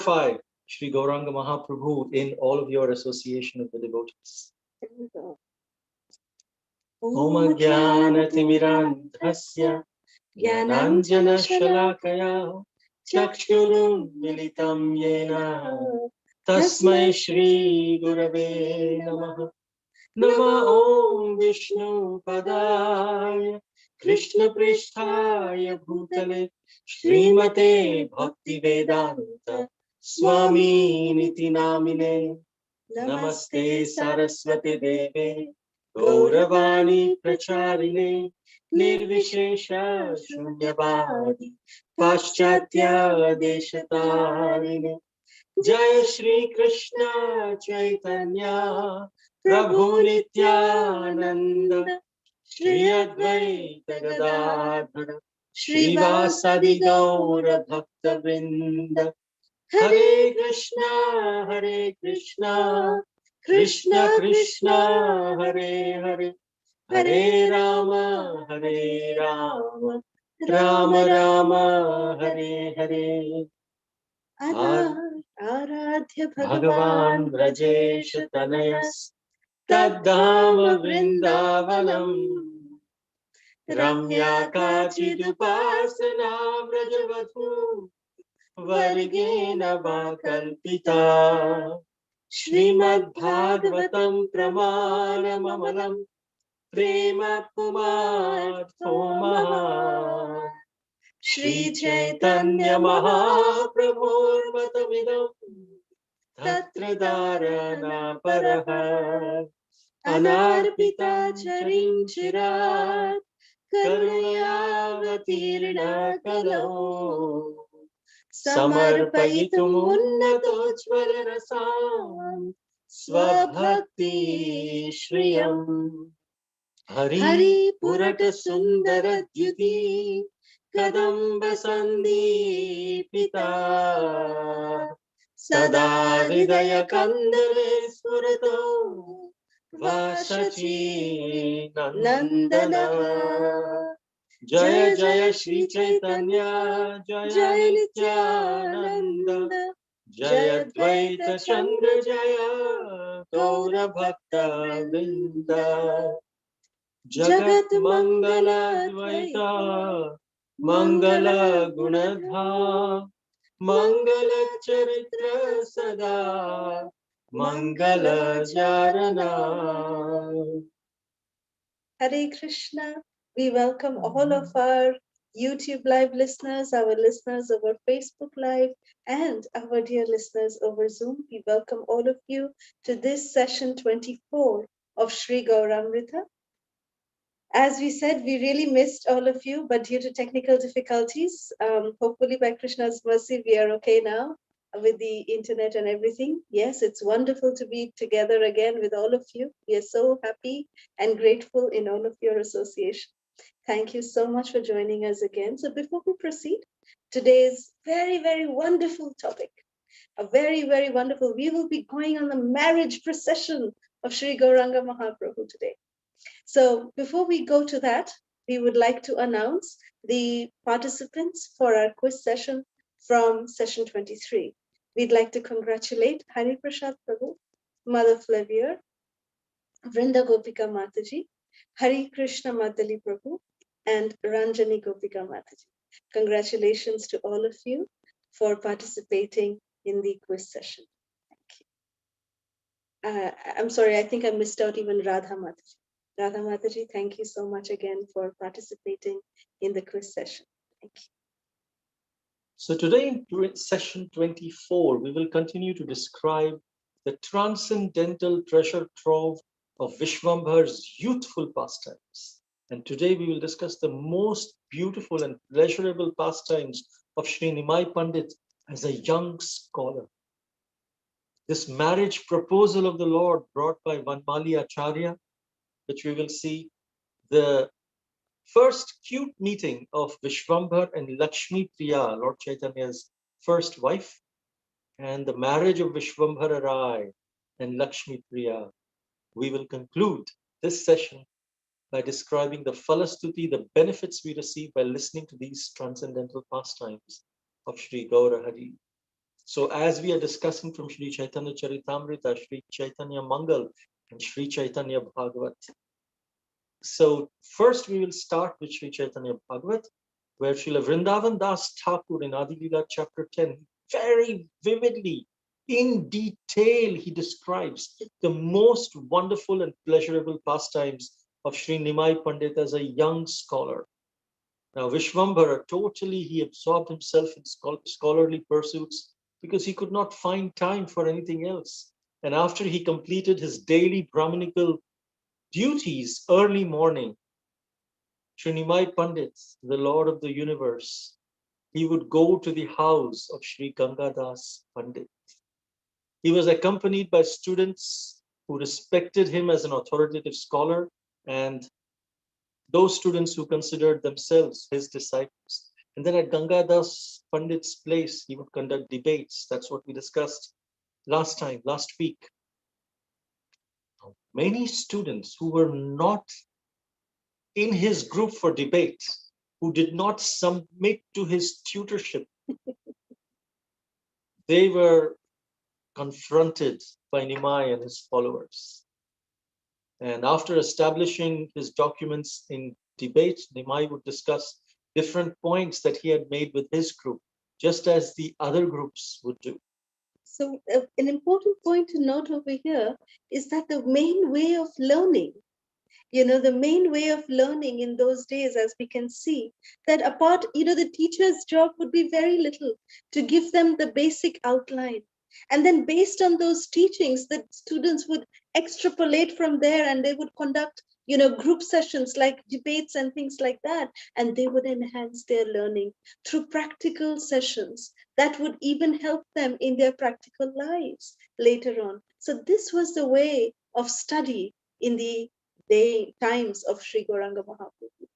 Shri Gauranga Mahaprabhu in all of your association of the devotees. Om Jnana Timirandhasya Jnananjana Shalakaya Chakshurum Militam Yena Tasmai Shri Gurave Namaha. Nama Om Vishnu Padaya Krishna Pristhaya Bhutale Srimate Bhakti Vedanta Swami Niti Namine. Namaste Saraswati Deve Gauravani Pracharine Nirvishesha Shunyavadi Paschatya Deshatarine. Jai Shri Krishna Chaitanya Prabhu Nityananda Shri Advaita Gadadhara Shri Vasadi Gaura Bhakta Vrinda. Hare Krishna, Krishna Krishna, Hare Hare, Hare Rama, Rama Rama, Hare Hare. Aradhya Bhagavan Brajesh Tanayas Tadhama Vrindavanam Ramya Kachidupasana Vrajavatu Vargena Vakalpita Srimad Bhagavatam Pramanamamalam Prema Pumarthoma Shri Chaitanya Mahaprabhu Matamidam Tatra Dharana Paraha Anarpita Charinchirat Karunayavatirna Kalau Samarpayitum Unnatochvara Rasam Svabhakti Shriyam Hari Purata Sundara Dyuti Kadamba Sandipita Sada Hridaya Kandale Spurato Vasachi Nandana. Jaya Jaya Shri Chaitanya Jaya Nityananda Jaya Dvaita Chandra Jaya Gaura Bhakta Vrinda. Jagat Mangala Dvaita Mangala Gunadha Mangala Charitra Sada Mangala Jarana. Hare Krishna. We welcome all of our YouTube Live listeners, our listeners over Facebook Live, and our dear listeners over Zoom. We welcome all of you to this session 24 of Sri Gauramrita. As we said, we really missed all of you, but due to technical difficulties, hopefully by Krishna's mercy, we are okay now with the internet and everything. Yes, it's wonderful to be together again with all of you. We are so happy and grateful in all of your association. Thank you so much for joining us again. So before we proceed, today's very, very wonderful topic, a very, very wonderful, we will be going on the marriage procession of Sri Gauranga Mahaprabhu today. So before we go to that, we would like to announce the participants for our quiz session from session 23. We'd like to congratulate Hari Prasad Prabhu, Mother Flavier, Vrinda Gopika Mataji, Hari Krishna Madali Prabhu, and Ranjani Gopika Mataji. Congratulations to all of you for participating in the quiz session. Thank you. I'm sorry, I think I missed out even Radha Mataji. Radha Mataji, thank you so much again for participating in the quiz session. Thank you. So today in session 24, we will continue to describe the transcendental treasure trove of Vishvambhar's youthful pastimes. And today we will discuss the most beautiful and pleasurable pastimes of Sri Nimai Pandit as a young scholar. This marriage proposal of the Lord brought by Vanamali Acharya, which we will see, the first cute meeting of Vishvambhar and Lakshmi Priya, Lord Chaitanya's first wife, and the marriage of Vishwambhara Raya and Lakshmi Priya. We will conclude this session by describing the Phala Stuti, the benefits we receive by listening to these transcendental pastimes of Sri Gaura Hari. So as we are discussing from Sri Chaitanya Charitamrita, Sri Chaitanya Mangal, and Sri Chaitanya Bhagavat. So first we will start with Sri Chaitanya Bhagavat, where Srila Vrindavan Das Thakur in Adi Leela chapter 10, very vividly, in detail, he describes the most wonderful and pleasurable pastimes of Sri Nimai Pandit as a young scholar. Now, Vishvambhara, totally he absorbed himself in scholarly pursuits because he could not find time for anything else. And after he completed his daily Brahminical duties early morning, Sri Nimai Pandit, the Lord of the universe, he would go to the house of Sri Gangadas Pandit. He was accompanied by students who respected him as an authoritative scholar and those students who considered themselves his disciples. And then at Gangadas Pandit's place, he would conduct debates. That's what we discussed last week. Many students who were not in his group for debate, who did not submit to his tutorship, they were confronted by Nimai and his followers. And after establishing his documents in debate, Nimai would discuss different points that he had made with his group, just as the other groups would do. So, an important point to note over here is that the main way of learning, the main way of learning in those days, as we can see, that apart, the teacher's job would be very little to give them the basic outline. And then based on those teachings, the students would extrapolate from there and they would conduct, group sessions like debates and things like that. And they would enhance their learning through practical sessions that would even help them in their practical lives later on. So this was the way of study in the times of Sri Gauranga Mahaprabhu,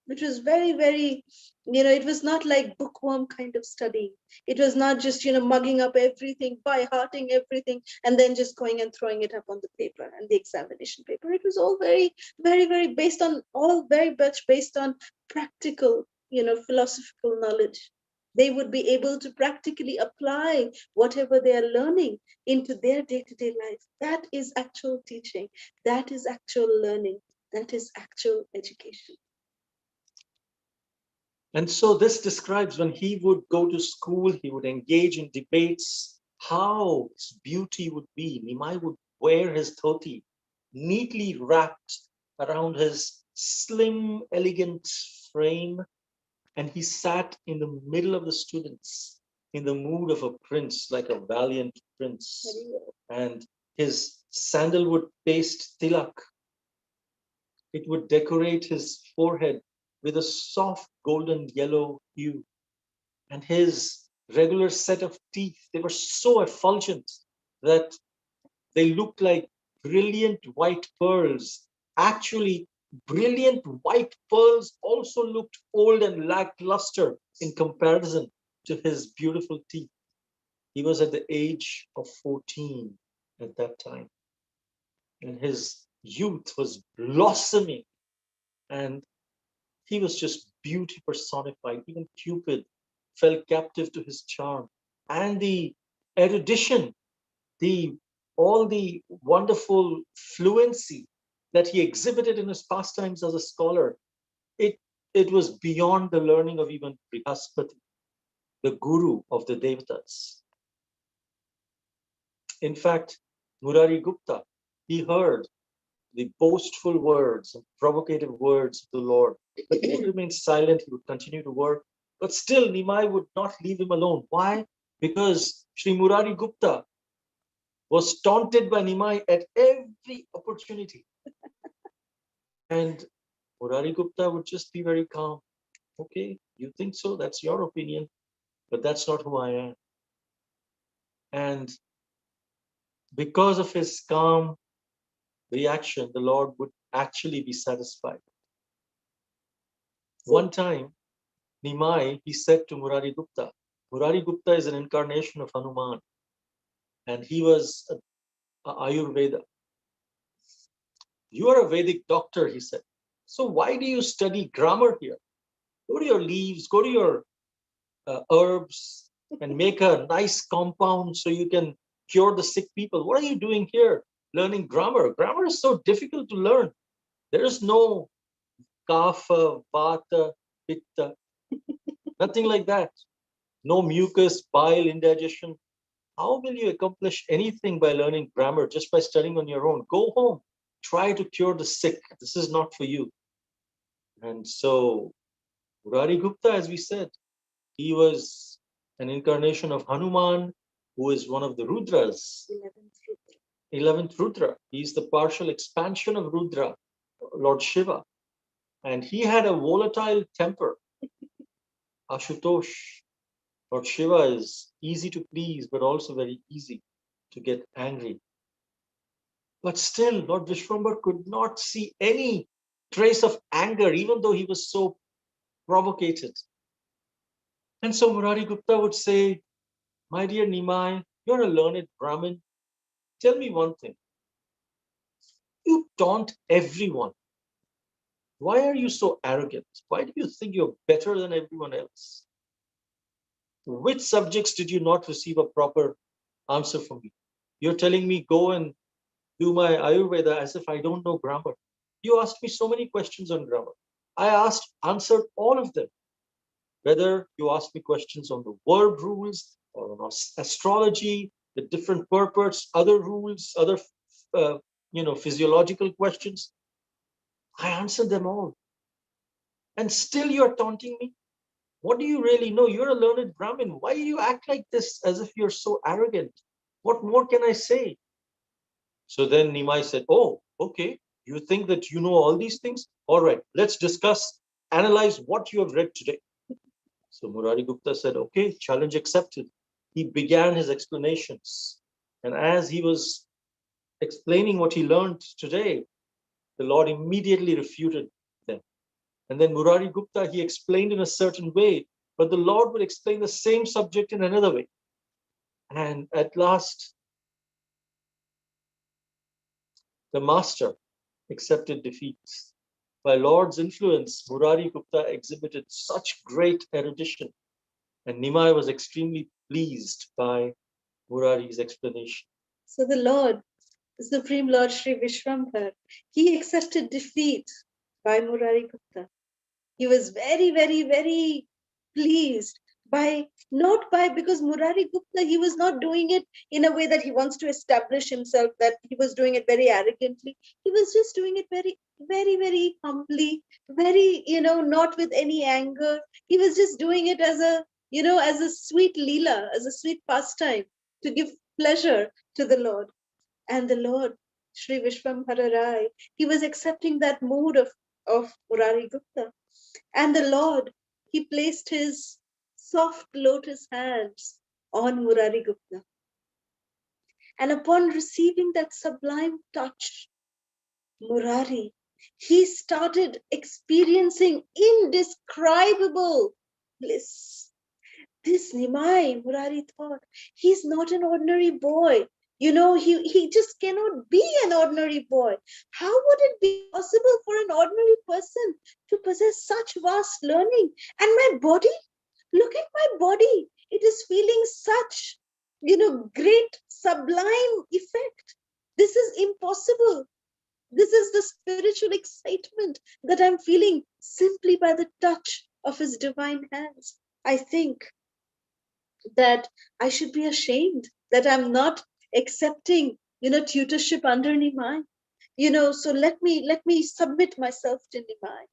which was very, very, it was not like bookworm kind of studying. It was not just, mugging up everything, by hearting everything, and then just going and throwing it up on the paper and the examination paper. It was all very, very, very very much based on practical, philosophical knowledge. They would be able to practically apply whatever they are learning into their day-to-day life. That is actual teaching. That is actual learning. That is actual education. And so this describes when he would go to school, he would engage in debates, how his beauty would be. Nimai would wear his dhoti, neatly wrapped around his slim, elegant frame, and he sat in the middle of the students in the mood of a prince, like a valiant prince. And his sandalwood paste tilak, it would decorate his forehead with a soft golden yellow hue. And his regular set of teeth, they were so effulgent that they looked like brilliant white pearls. Actually, brilliant white pearls also looked old and lackluster in comparison to his beautiful teeth. He was at the age of 14 at that time, and his youth was blossoming, and he was just beauty personified. Even Cupid fell captive to his charm. And the erudition, the all the wonderful fluency that he exhibited in his pastimes as a scholar, it was beyond the learning of even Brihaspati, the guru of the Devatas. In fact, Murari Gupta, he heard the boastful words and provocative words of the Lord, but he would remain silent, he would continue to work. But still, Nimai would not leave him alone. Why? Because Sri Murari Gupta was taunted by Nimai at every opportunity. And Murari Gupta would just be very calm. Okay, you think so? That's your opinion, but that's not who I am. And because of his calm reaction, the Lord would actually be satisfied. One time, Nimai, he said to Murari Gupta is an incarnation of Hanuman, and he was a Ayurveda. You are a Vedic doctor, he said. So why do you study grammar here? Go to your leaves, go to your herbs, and make a nice compound so you can cure the sick people. What are you doing here? Learning grammar. Grammar is so difficult to learn. There is no kapha, vata, pitta, nothing like that. No mucus, bile, indigestion. How will you accomplish anything by learning grammar just by studying on your own? Go home. Try to cure the sick. This is not for you. And so, Murari Gupta, as we said, he was an incarnation of Hanuman, who is one of the Rudras. 11th Rudra. He's the partial expansion of Rudra, Lord Shiva. And he had a volatile temper. Ashutosh. Lord Shiva is easy to please, but also very easy to get angry. But still, Lord Vishwambhar could not see any trace of anger, even though he was so provocated. And so Murari Gupta would say, my dear Nimai, you're a learned Brahmin. Tell me one thing. You taunt everyone. Why are you so arrogant? Why do you think you're better than everyone else? Which subjects did you not receive a proper answer from me? You're telling me go and do my Ayurveda as if I don't know grammar. You asked me so many questions on grammar. I answered all of them. Whether you asked me questions on the verb rules or on astrology, the different purports, other rules, other physiological questions, I answered them all. And still you're taunting me? What do you really know? You're a learned Brahmin. Why do you act like this as if you're so arrogant? What more can I say? So then Nimai said, oh, okay. You think that you know all these things? All right, let's discuss, analyze what you have read today. So Murari Gupta said, okay, challenge accepted. He began his explanations. And as he was explaining what he learned today, the Lord immediately refuted them. And then Murari Gupta, he explained in a certain way, but the Lord would explain the same subject in another way. And at last, the master accepted defeat. By Lord's influence, Murari Gupta exhibited such great erudition, and Nimai was extremely pleased by Murari's explanation. So the Lord, the Supreme Lord Sri Vishwambhar, he accepted defeat by Murari Gupta. He was very, very, very pleased because Murari Gupta, he was not doing it in a way that he wants to establish himself, that he was doing it very arrogantly. He was just doing it very, very, very humbly, very, not with any anger. He was just doing it as a sweet leela, as a sweet pastime to give pleasure to the Lord. And the Lord, Sri Vishwambhara Rai, he was accepting that mood of Murari Gupta. And the Lord, he placed his soft lotus hands on Murari Gupta. And upon receiving that sublime touch, Murari, he started experiencing indescribable bliss. This Nimai, Murari thought, he's not an ordinary boy. He just cannot be an ordinary boy. How would it be possible for an ordinary person to possess such vast learning? And my body, look at my body. It is feeling such, great, sublime effect. This is impossible. This is the spiritual excitement that I'm feeling simply by the touch of his divine hands. I think that I should be ashamed that I'm not accepting, tutorship under Nimai. So let me submit myself to Nimai.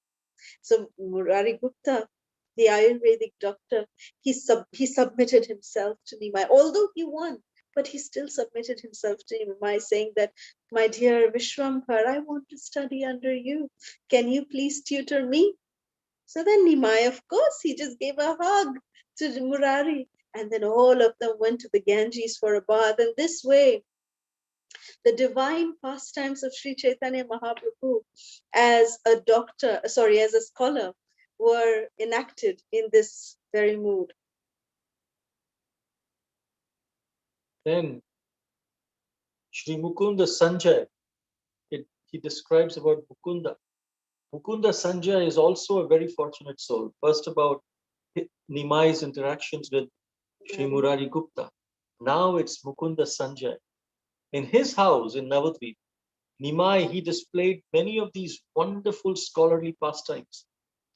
So Murari Gupta, the Ayurvedic doctor, he submitted himself to Nimai, although he won, but he still submitted himself to Nimai, saying that, my dear Vishwambhar, I want to study under you. Can you please tutor me? So then Nimai, of course, he just gave a hug to Murari. And then all of them went to the Ganges for a bath. And this way, the divine pastimes of Sri Chaitanya Mahaprabhu as a scholar, were enacted in this very mood. Then Sri Mukunda Sanjay, he describes about Mukunda. Mukunda Sanjay is also a very fortunate soul. First, about Nimai's interactions with Sri Murari Gupta. Now it's Mukunda Sanjay. In his house in Navadvip, Nimai, he displayed many of these wonderful scholarly pastimes.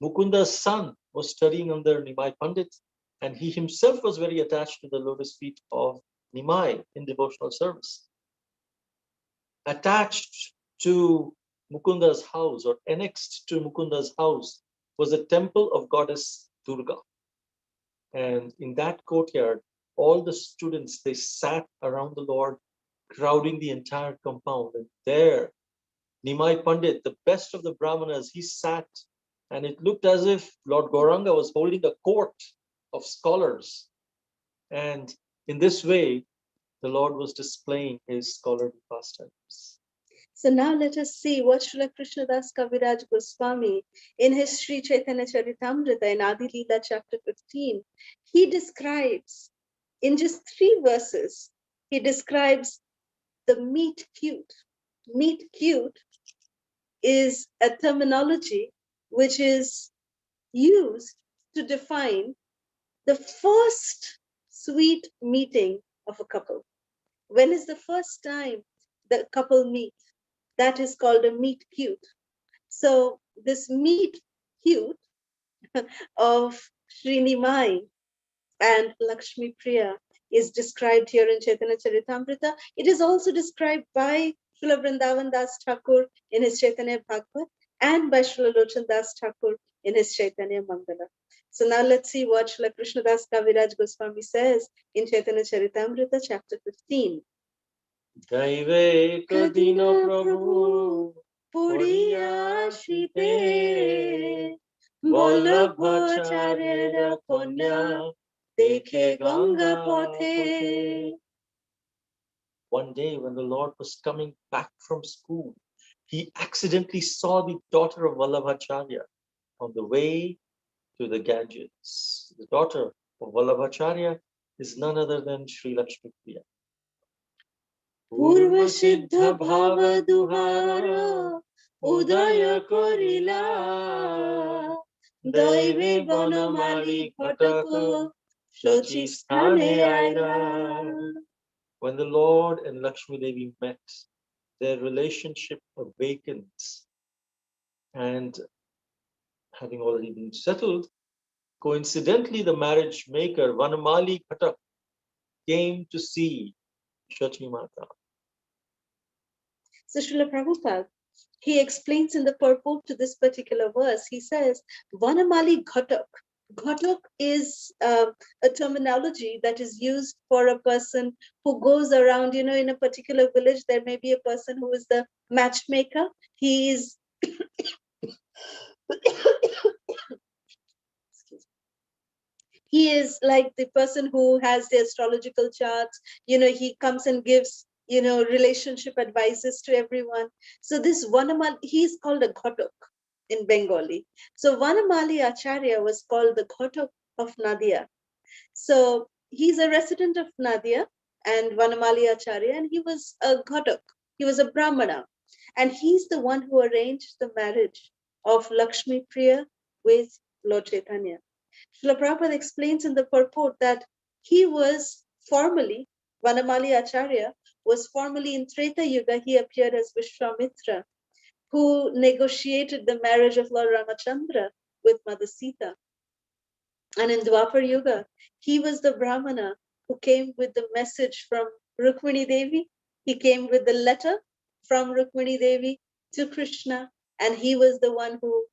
Mukunda's son was studying under Nimai Pandit, and he himself was very attached to the lotus feet of Nimai in devotional service. Attached to Mukunda's house or annexed to Mukunda's house was a temple of goddess Durga. And in that courtyard, all the students, they sat around the Lord, crowding the entire compound. And there, Nimai Pandit, the best of the Brahmanas, he sat, and it looked as if Lord Gauranga was holding a court of scholars. And in this way, the Lord was displaying his scholarly pastimes. So now let us see what Srila Krishnadas Kaviraj Goswami in his Sri Chaitanya Charitamrita in Adi Leela chapter 15, he describes in just 3 verses, he describes the meet cute. Meet cute is a terminology which is used to define the first sweet meeting of a couple. When is the first time the couple meet? That is called a meet cute. So this meet cute of Sri Nimai and Lakshmi Priya is described here in Chaitanya Charitamrita. It is also described by Srila Vrindavan Das Thakur in his Chaitanya Bhagavad and by Srila Lochan Das Thakur in his Chaitanya Mangala. So now let's see what Srila Krishnadas Kaviraj Goswami says in Chaitanya Charitamrita chapter 15. Daive kadina Prabhu Puriya Shite Vallabhacharya Konya Dekhe Ganga Pathe. One day when the Lord was coming back from school, he accidentally saw the daughter of Vallabhacharya on the way to the Ganges. The daughter of Vallabhacharya is none other than Sri Lakshmi Priya. Purva Siddha Bhava Duhara Udaya Korila Daive Vanamali Khataka Shachi Sthane Aira. When the Lord and Lakshmi Devi met, their relationship awakens, and having already been settled, coincidentally the marriage maker Vanamali Khatak came to see Shachi Mata. So Srila Prabhupada, he explains in the purport to this particular verse, he says, Vanamali Ghatak. Ghatak is a terminology that is used for a person who goes around, in a particular village, there may be a person who is the matchmaker. He is he is like the person who has the astrological charts. He comes and gives relationship advices to everyone. So this Vanamali, he is called a Ghatak in Bengali. So Vanamali Acharya was called the Ghatak of Nadia. So he's a resident of Nadia and Vanamali Acharya, and he was a Ghatak. He was a Brahmana, and he's the one who arranged the marriage of Lakshmi Priya with Lord Chaitanya. Srila Prabhupada explains in the purport that he was formerly, Vanamali Acharya was formerly in Treta Yuga, he appeared as Vishwamitra, who negotiated the marriage of Lord Ramachandra with Mother Sita. And in Dwapar Yuga, he was the Brahmana who came with the message from Rukmini Devi. He came with the letter from Rukmini Devi to Krishna, and he was the one who,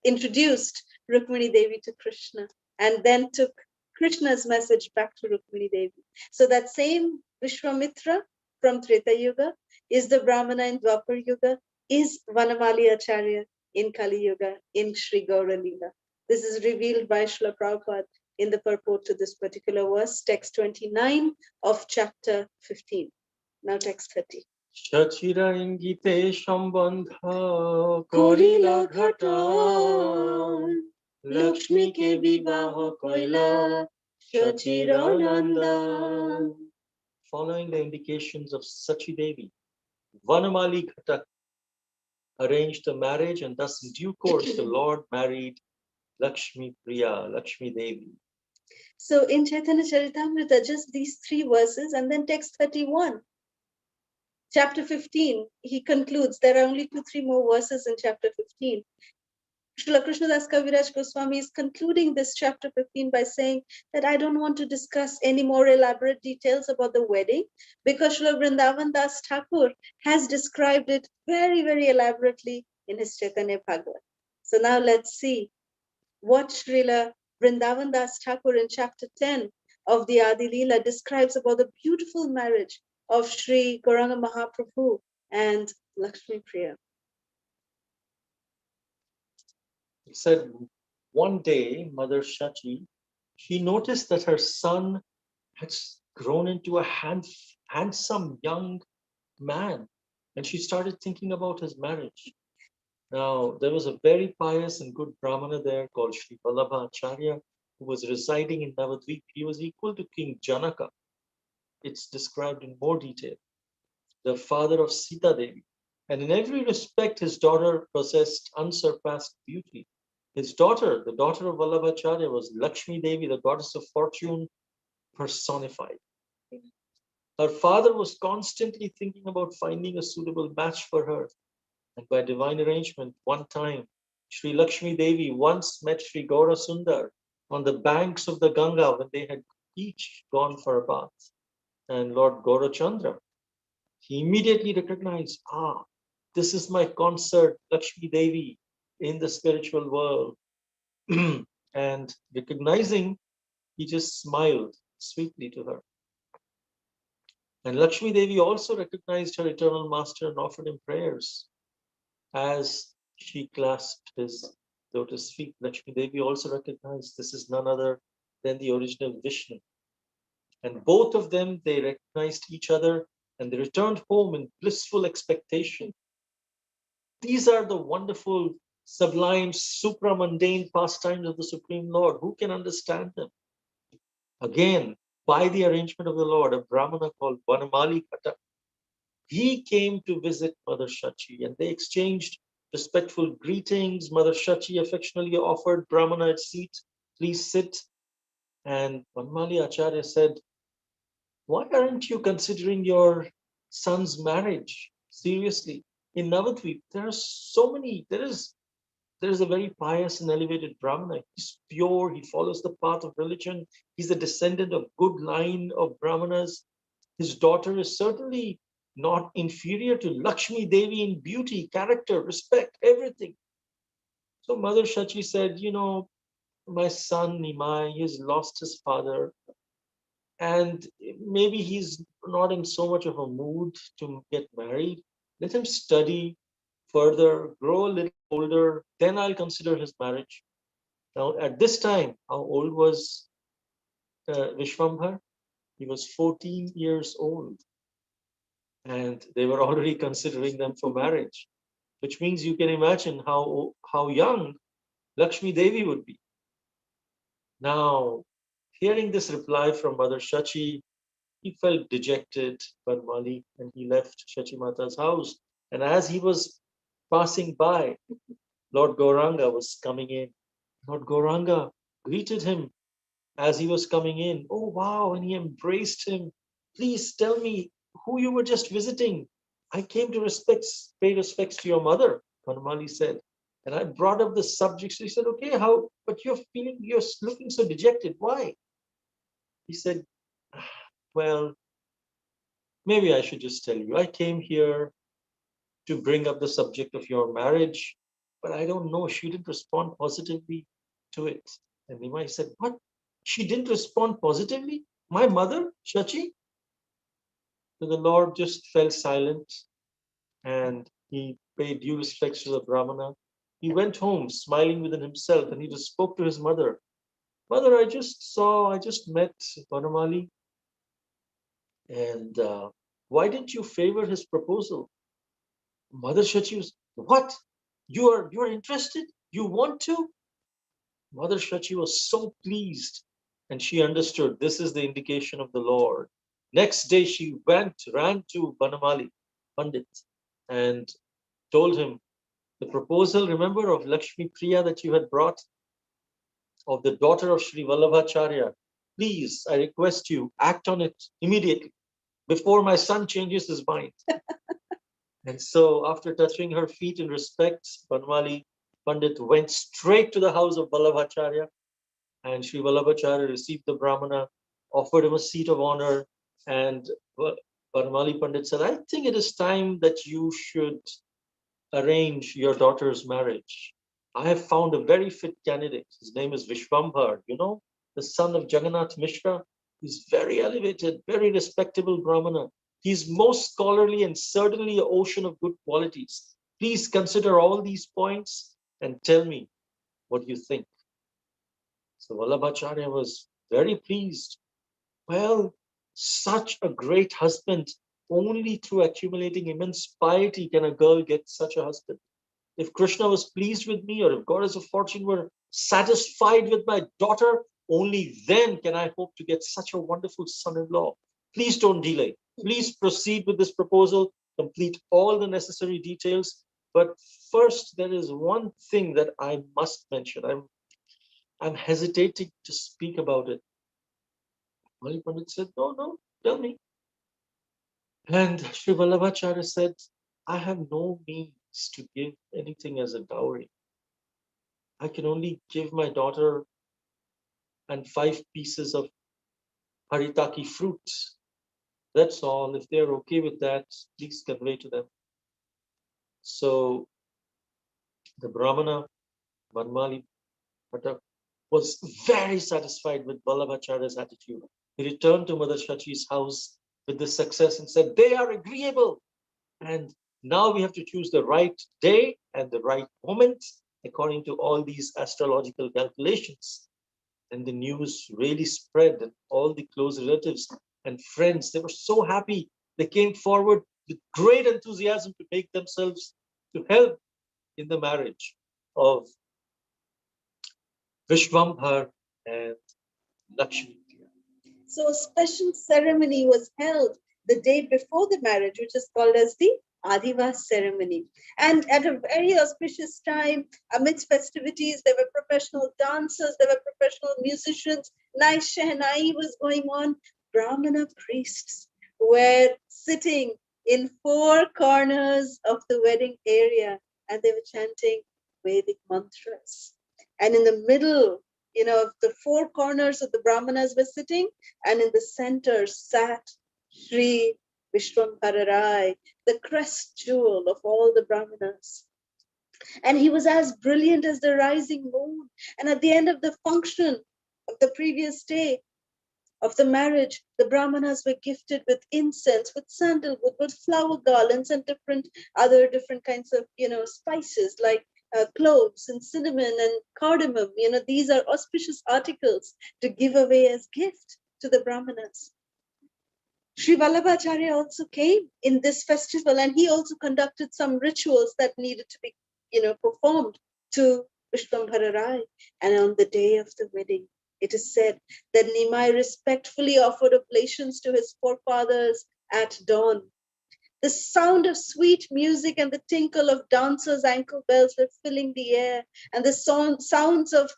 introduced Rukmini Devi to Krishna and then took Krishna's message back to Rukmini Devi. So that same Vishwamitra from Treta Yuga is the Brahmana in Dwapar Yuga, is Vanamali Acharya in Kali Yuga, in Sri Gauramrita. This is revealed by Srila Prabhupada in the purport to this particular verse, text 29 of chapter 15. Now text 30. Shachira ingite sambandha korila ghatan Lakshmi ke vivaha koila Shachira nandan. Following the indications of Sachi Devi, Vanamali Ghatak arranged the marriage, and thus in due course the Lord married Lakshmi Priya, Lakshmi Devi. So in Chaitanya Charitamrita, just these 3 verses, and then text 31. Chapter 15, he concludes, there are only 2-3 more verses in chapter 15. Srila Krishnadas Kaviraj Goswami is concluding this chapter 15 by saying that I don't want to discuss any more elaborate details about the wedding because Srila Vrindavan Das Thakur has described it very, very elaborately in his Chaitanya Bhagavat. So now let's see what Srila Vrindavan Das Thakur in chapter 10 of the Adi Leela describes about the beautiful marriage of Sri Gauranga Mahaprabhu and Lakshmi Priya. It said, one day, Mother Shachi, she noticed that her son had grown into a handsome young man, and she started thinking about his marriage. Now, there was a very pious and good Brahmana there called Sri Vallabha Acharya, who was residing in Navadvip. He was equal to King Janaka. It's described in more detail. The father of Sita Devi. And in every respect, his daughter possessed unsurpassed beauty. His daughter, the daughter of Vallabhacharya, was Lakshmi Devi, the goddess of fortune personified. Her father was constantly thinking about finding a suitable match for her. And by divine arrangement, one time, Sri Lakshmi Devi once met Sri Gaura Sundar on the banks of the Ganga when they had each gone for a bath. And Lord Gaurachandra, he immediately recognized, this is my consort, Lakshmi Devi, in the spiritual world. And recognizing, he just smiled sweetly to her. And Lakshmi Devi also recognized her eternal master and offered him prayers. As she clasped his lotus feet, Lakshmi Devi also recognized this is none other than the original Vishnu. And both of them, they recognized each other and they returned home in blissful expectation. These are the wonderful, sublime, supramundane pastimes of the Supreme Lord. Who can understand them? Again, by the arrangement of the Lord, a Brahmana called Vanamali, he came to visit Mother Shachi and they exchanged respectful greetings. Mother Shachi affectionately offered Brahmana a seat. Please sit. And Vanamali Acharya said, why aren't you considering your son's marriage seriously? In Navadvip, there are so many, there is a very pious and elevated Brahmana. He's pure, he follows the path of religion, he's a descendant of good line of Brahmanas. His daughter is certainly not inferior to Lakshmi Devi in beauty, character, respect, everything. So Mother Shachi said, my son Nimai, he's lost his father, and maybe he's not in so much of a mood to get married. Let him study further, grow a little older, then I'll consider his marriage. Now, at this time, how old was Vishvambhar? He was 14 years old, and they were already considering them for marriage, which means you can imagine how young Lakshmi Devi would be. Now, hearing this reply from Mother Shachi, he felt dejected, Vanamali, and he left Shachi Mata's house. And as he was passing by, Lord Gauranga was coming in. Lord Gauranga greeted him as he was coming in. Oh, wow. And he embraced him. Please tell me who you were just visiting. I came to pay respects to your mother, Vanamali said. And I brought up the subject. So he said, okay, but you're looking so dejected. Why? He said, well, maybe I should just tell you. I came here to bring up the subject of your marriage, but I don't know. She didn't respond positively to it. And Nimai said, what? She didn't respond positively? My mother, Shachi? So the Lord just fell silent and he paid due respects to the Brahmana. He went home smiling within himself and he just spoke to his mother. Mother, I just met Vanamali, and why didn't you favor his proposal? Mother Shachi was, what? You're interested? You want to? Mother Shachi was so pleased and she understood this is the indication of the Lord. Next day she ran to Vanamali Pandit and told him the proposal, remember, of Lakshmi Priya that you had brought? of the daughter of Sri Vallabhacharya. Please, I request you, act on it immediately before my son changes his mind. And so, after touching her feet in respect, Vanamali Pandit went straight to the house of Vallabhacharya, and Sri Vallabhacharya received the Brahmana, offered him a seat of honor, and Vanamali Pandit said, I think it is time that you should arrange your daughter's marriage. I have found a very fit candidate. His name is Vishvambhar, the son of Jagannath Mishra. He's very elevated, very respectable Brahmana. He's most scholarly and certainly an ocean of good qualities. Please consider all these points and tell me what you think. So Vallabhacharya was very pleased. Well, such a great husband. Only through accumulating immense piety can a girl get such a husband. If Krishna was pleased with me, or if Goddess of Fortune were satisfied with my daughter, only then can I hope to get such a wonderful son-in-law. Please don't delay. Please proceed with this proposal, complete all the necessary details. But first, there is one thing that I must mention. I'm hesitating to speak about it. Mali Pandit said, no, tell me. And Sri Vallabhacharya said, I have no means to give anything as a dowry. I can only give my daughter and 5 pieces of haritaki fruit. That's all. If they're okay with that, please convey to them. So the Brahmana, Vanamali Bhatta, was very satisfied with Vallabhacharya's attitude. He returned to Mother Shachi's house with this success and said, they are agreeable. And now we have to choose the right day and the right moment according to all these astrological calculations. And the news really spread, and all the close relatives and friends, they were so happy. They came forward with great enthusiasm to make themselves to help in the marriage of Vishvambhar and Lakshmi Priya. So a special ceremony was held the day before the marriage, which is called as the Adivas ceremony. And at a very auspicious time, amidst festivities, there were professional dancers, there were professional musicians, nice Shehnai was going on. Brahmana priests were sitting in 4 corners of the wedding area, and they were chanting Vedic mantras. And in the middle, the 4 corners of the Brahmanas were sitting, and in the center sat Sri Vishwambhara, the crest jewel of all the Brahmanas. And he was as brilliant as the rising moon. And at the end of the function of the previous day of the marriage, the Brahmanas were gifted with incense, with sandalwood, with flower garlands, and different kinds of, spices like cloves and cinnamon and cardamom. These are auspicious articles to give away as gift to the Brahmanas. Sri Vallabhacharya also came in this festival, and he also conducted some rituals that needed to be, performed to Vishwambhara. And on the day of the wedding, it is said that Nimai respectfully offered oblations to his forefathers at dawn. The sound of sweet music and the tinkle of dancers' ankle bells were filling the air, and the sounds of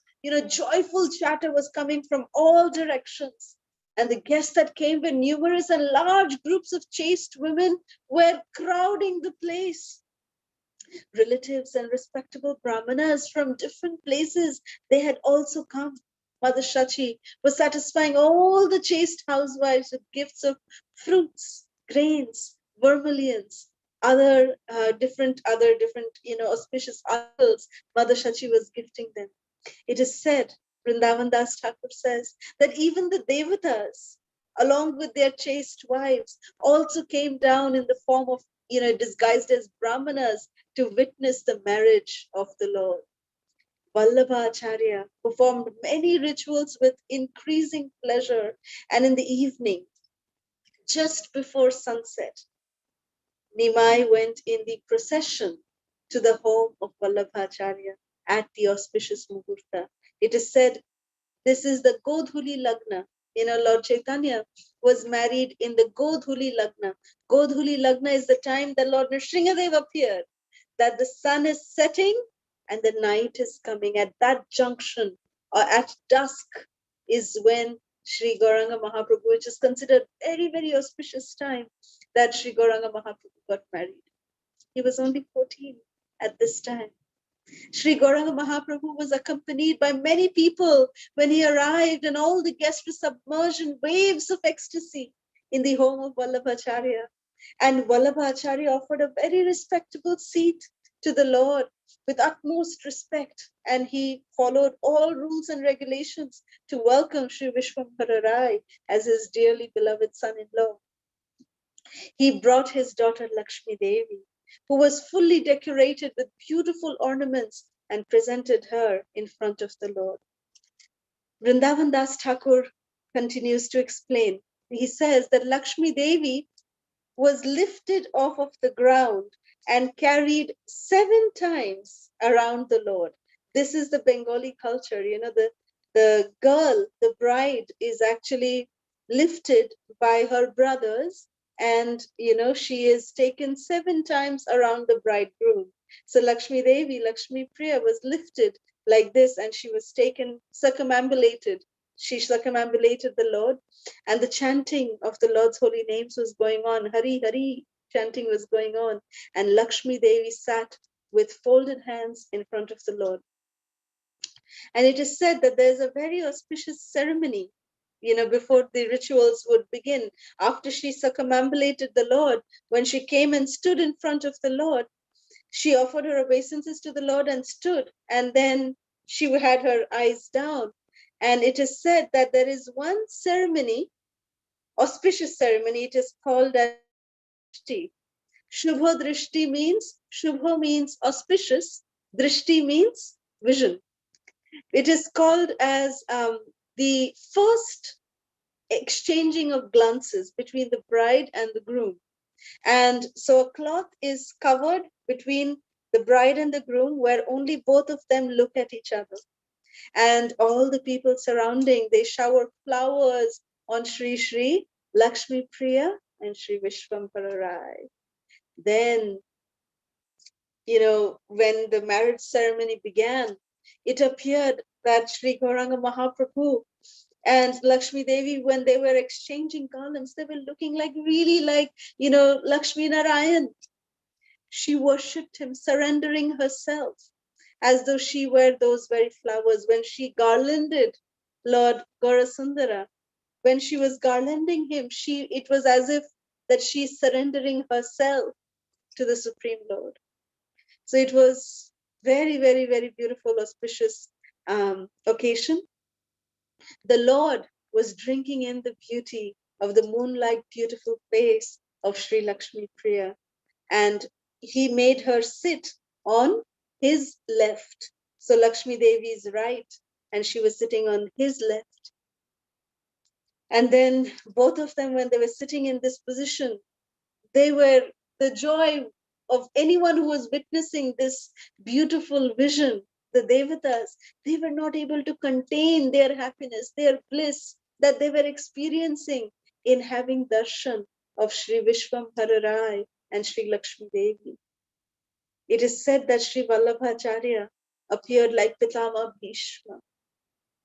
joyful chatter was coming from all directions. And the guests that came were numerous, and large groups of chaste women were crowding the place. Relatives and respectable Brahmanas from different places, they had also come. Mother Shachi was satisfying all the chaste housewives with gifts of fruits, grains, vermilions, other different auspicious articles. Mother Shachi was gifting them. It is said, Vrindavan Das Thakur says, that even the Devatas, along with their chaste wives, also came down in the form of, disguised as Brahmanas to witness the marriage of the Lord. Vallabhacharya performed many rituals with increasing pleasure, and in the evening, just before sunset, Nimai went in the procession to the home of Vallabhacharya at the auspicious Muhurta. It is said this is the Godhuli Lagna. Lord Chaitanya was married in the Godhuli Lagna. Godhuli Lagna is the time that Lord Nrsingadev appeared, that the sun is setting and the night is coming. At that junction, at dusk is when Sri Gauranga Mahaprabhu, which is considered very, very auspicious time that Sri Gauranga Mahaprabhu got married. He was only 14 at this time. Sri Gauranga Mahaprabhu was accompanied by many people when he arrived, and all the guests were submerged in waves of ecstasy in the home of Vallabhacharya. And Vallabhacharya offered a very respectable seat to the Lord with utmost respect, and he followed all rules and regulations to welcome Sri Vishwambhara Raya as his dearly beloved son-in-law. He brought his daughter Lakshmi Devi, who was fully decorated with beautiful ornaments, and presented her in front of the Lord. Vrindavan Das Thakur continues to explain. He says that Lakshmi Devi was lifted off of the ground and carried 7 times around the Lord. This is the Bengali culture. The girl, the bride, is actually lifted by her brothers, and she is taken 7 times around the bridegroom. So Lakshmi Devi, Lakshmi Priya, was lifted like this, and she was taken, circumambulated. She circumambulated the Lord, and the chanting of the Lord's holy names was going on. Hari, Hari, chanting was going on. And Lakshmi Devi sat with folded hands in front of the Lord. And it is said that there's a very auspicious ceremony, before the rituals would begin. After she circumambulated the Lord, when she came and stood in front of the Lord, she offered her obeisances to the Lord and stood. And then she had her eyes down. And it is said that there is one ceremony, auspicious ceremony, it is called as Drishti. Shubha Drishti means, Shubha means auspicious, Drishti means vision. It is called as the first exchanging of glances between the bride and the groom. And so a cloth is covered between the bride and the groom, where only both of them look at each other. And all the people surrounding, they shower flowers on Sri Sri Lakshmi Priya and Sri Vishwambhara Raya. Then, when the marriage ceremony began, it appeared that Sri Gauranga Mahaprabhu and Lakshmi Devi, when they were exchanging garlands, they were looking really like, Lakshmi Narayan. She worshipped him, surrendering herself as though she were those very flowers. When she garlanded Lord Gaurasundara, when she was garlanding him, it was as if that she's surrendering herself to the Supreme Lord. So it was very, very, very beautiful, auspicious occasion. The Lord was drinking in the beauty of the moonlight, beautiful face of Sri Lakshmi Priya, and he made her sit on his left. So Lakshmi Devi is right, and she was sitting on his left. And then both of them, when they were sitting in this position, they were the joy of anyone who was witnessing this beautiful vision. The Devatas, they were not able to contain their happiness, their bliss that they were experiencing in having darshan of Sri Vishwambhara Raya and Sri Lakshmi Devi. It is said that Sri Vallabhacharya appeared like Pitama Bhishma,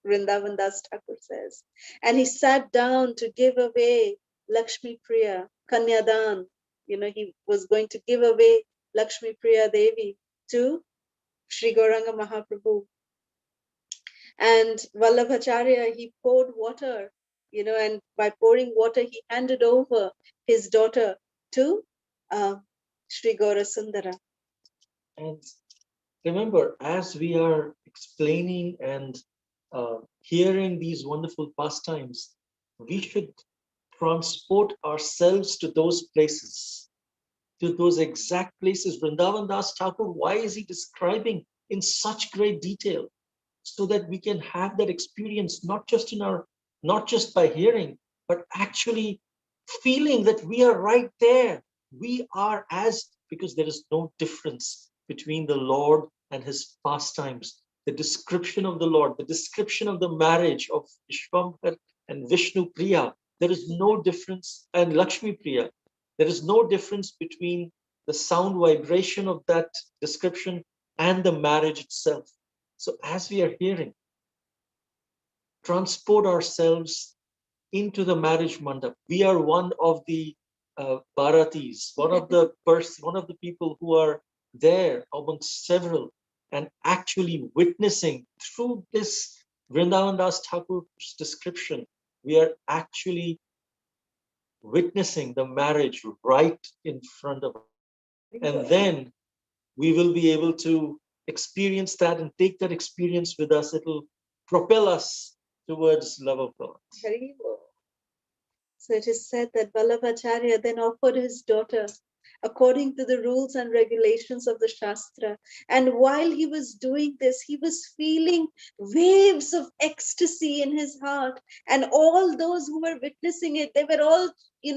Vrindavan Das Thakur says. And he sat down to give away Lakshmi Priya, Kanyadan. He was going to give away Lakshmi Priya Devi to Sri Gauranga Mahaprabhu. And Vallabhacharya, he poured water, and by pouring water, he handed over his daughter to Sri Gaurasundara. And remember, as we are explaining and hearing these wonderful pastimes, we should transport ourselves to those places, to those exact places. Vrindavan Das Thakur, why is he describing in such great detail? So that we can have that experience, not just by hearing, but actually feeling that we are right there. We are because there is no difference between the Lord and his pastimes. The description of the Lord, the description of the marriage of Vishwambhar and Vishnu Priya, there is no difference, and Lakshmi Priya, there is no difference between the sound vibration of that description and the marriage itself. So as we are hearing, transport ourselves into the marriage mandap. We are one of the Bharatis, one of the people who are there amongst several, and actually witnessing through this Vrindavan Das Thakur's description. We are actually witnessing the marriage right in front of us. And then we will be able to experience that and take that experience with us. It will propel us towards love of God. So it is said that Vallabhacharya then offered his daughter according to the rules and regulations of the Shastra. And while he was doing this, he was feeling waves of ecstasy in his heart. And all those who were witnessing it, they were all,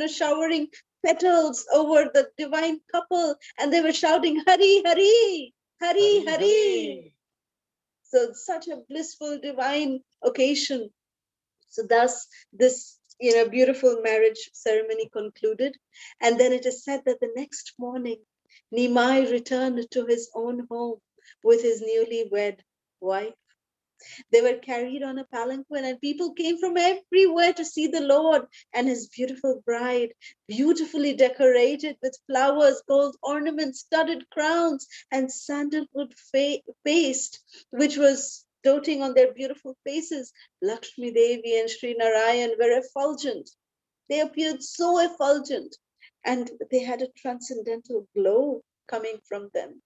showering petals over the divine couple. And they were shouting, Hari, Hari, Hari, Hari. So such a blissful divine occasion. So thus this beautiful marriage ceremony concluded. And then it is said that the next morning, Nimai returned to his own home with his newly wed wife. They were carried on a palanquin, and people came from everywhere to see the Lord and his beautiful bride, beautifully decorated with flowers, gold ornaments, studded crowns, and sandalwood paste, which was doting on their beautiful faces. Lakshmi Devi and Sri Narayan were effulgent. They appeared so effulgent, and they had a transcendental glow coming from them.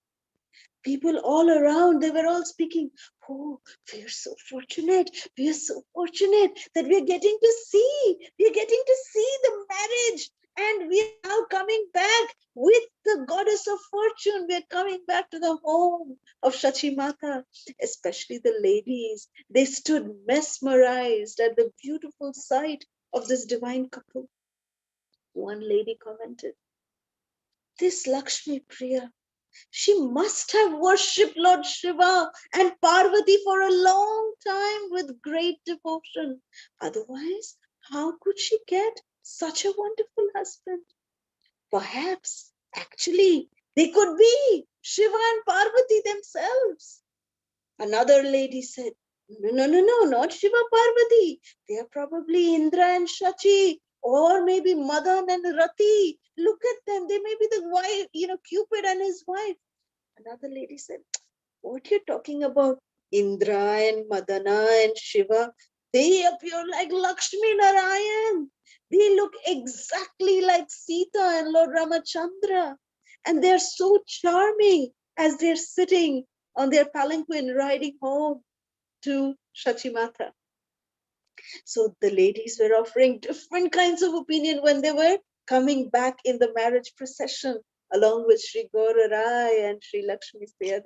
People all around, they were all speaking, oh, we are so fortunate. We are so fortunate that we are getting to see. We are getting to see the marriage. And we are now coming back with the goddess of fortune. We are coming back to the home of Shachi Mata, especially the ladies. They stood mesmerized at the beautiful sight of this divine couple. One lady commented, this Lakshmi Priya, she must have worshipped Lord Shiva and Parvati for a long time with great devotion. Otherwise, how could she get such a wonderful husband? Perhaps, actually, they could be Shiva and Parvati themselves. Another lady said, no, not Shiva Parvati. They are probably Indra and Shachi, or maybe Madan and Rati. Look at them. They may be the wife, Cupid and his wife. Another lady said, what are you talking about? Indra and Madana and Shiva, they appear like Lakshmi Narayan. They look exactly like Sita and Lord Ramachandra. And they're so charming as they're sitting on their palanquin riding home to Shachimata. So the ladies were offering different kinds of opinion when they were coming back in the marriage procession along with Sri Raya and Sri Lakshmi Priya.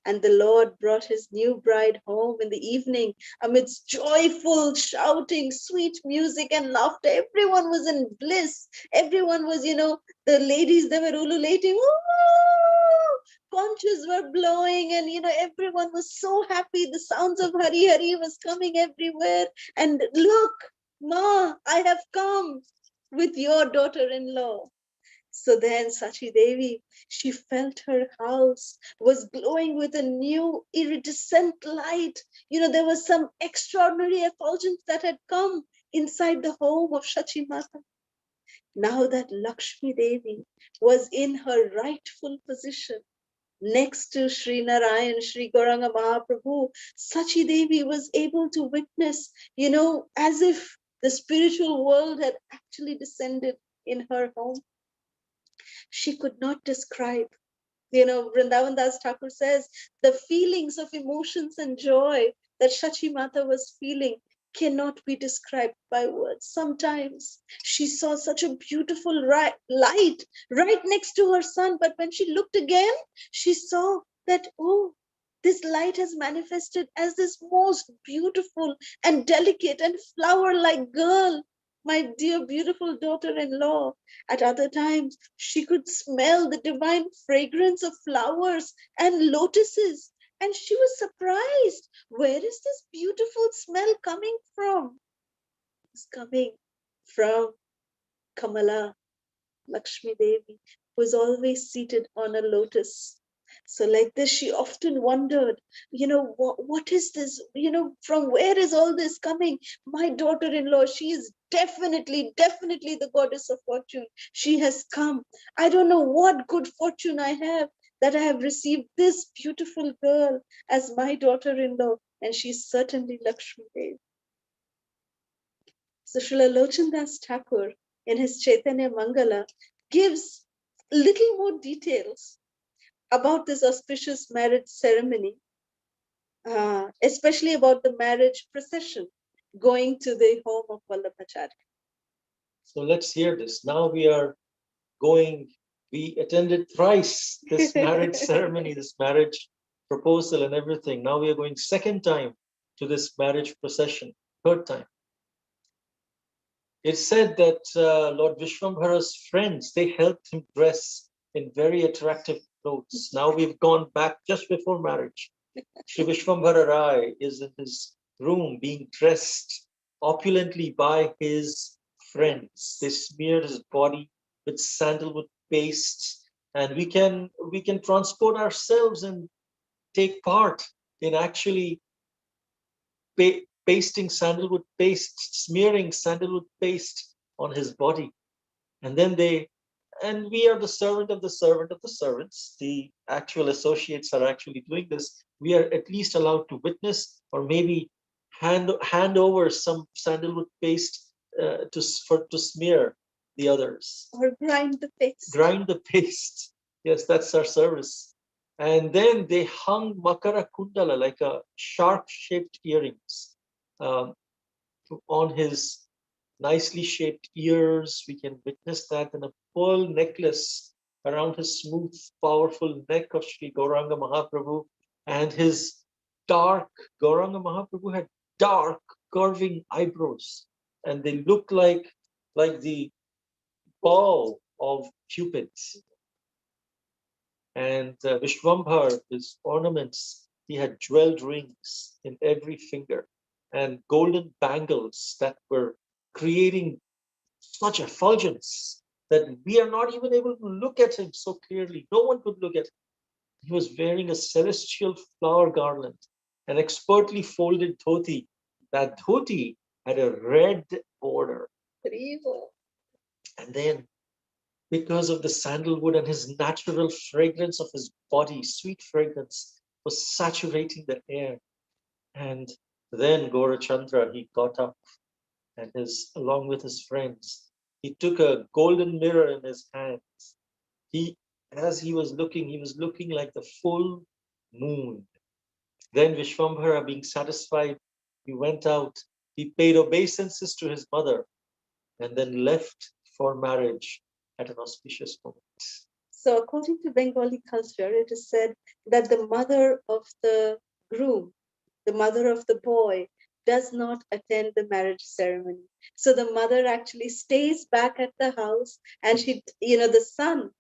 And the Lord brought his new bride home in the evening amidst joyful shouting, sweet music and laughter. Everyone was in bliss. Everyone was, the ladies, they were ululating. Ooh! Conches were blowing and, everyone was so happy. The sounds of Hari Hari was coming everywhere. And look, Ma, I have come with your daughter-in-law. So then Sachi Devi, she felt her house was glowing with a new iridescent light. There was some extraordinary effulgence that had come inside the home of Shachi Mata. Now that Lakshmi Devi was in her rightful position, next to Sri Narayan, Sri Gauranga Mahaprabhu, Sachi Devi was able to witness, as if the spiritual world had actually descended in her home. She could not describe. Vrindavan Das Thakur says the feelings of emotions and joy that Shachi Mata was feeling cannot be described by words. Sometimes she saw such a beautiful light right next to her son, but when she looked again, she saw that, oh, this light has manifested as this most beautiful and delicate and flower-like girl, my dear beautiful daughter-in-law. At other times, she could smell the divine fragrance of flowers and lotuses. And she was surprised. Where is this beautiful smell coming from? It's coming from Kamala, Lakshmi Devi, who is always seated on a lotus. So like this, she often wondered, what is this? From where is all this coming? My daughter-in-law, she is definitely the goddess of fortune. She has come. I don't know what good fortune I have that I have received this beautiful girl as my daughter-in-law. And she's certainly Lakshmi Devi. So Srila Lochandas Thakur in his Chaitanya Mangala gives little more details about this auspicious marriage ceremony, especially about the marriage procession going to the home of Vallabhacharya. So let's hear this. Now we attended thrice this marriage ceremony, this marriage proposal and everything. Now we are going second time to this marriage procession, third time. It's said that Lord Vishwambhara's friends, they helped him dress in very attractive clothes. Now we've gone back just before marriage. Sri Vishvambhara Raya is in his room being dressed opulently by his friends. They smeared his body with sandalwood paste, and we can transport ourselves and take part in actually pasting sandalwood paste, smearing sandalwood paste on his body. And then we are the servant of the servant of the servants. The actual associates are actually doing this. We are at least allowed to witness or maybe hand over some sandalwood paste to smear the others. Or grind the paste. Grind the paste. Yes, that's our service. And then they hung makara kundala, like a sharp-shaped earrings, um, on his nicely shaped ears. We can witness that, in a pearl necklace around his smooth, powerful neck of Sri Gauranga Mahaprabhu. And his Gauranga Mahaprabhu had dark, curving eyebrows, and they looked like the bow of Cupid. And Vishwambhar, his ornaments, he had jeweled rings in every finger and golden bangles that were creating such effulgence that we are not even able to look at him so clearly. No one could look at him. He was wearing a celestial flower garland, an expertly folded dhoti. That dhoti had a red border. And then, because of the sandalwood and his natural fragrance of his body, sweet fragrance was saturating the air. And then Gaurachandra, he got up, and along with his friends, he took a golden mirror in his hands. As he was looking like the full moon. Then Vishwambhara, being satisfied, he went out, he paid obeisances to his mother, and then left for marriage at an auspicious moment. So according to Bengali culture, it is said that the mother of the groom, the mother of the boy, does not attend the marriage ceremony. So the mother actually stays back at the house, and the son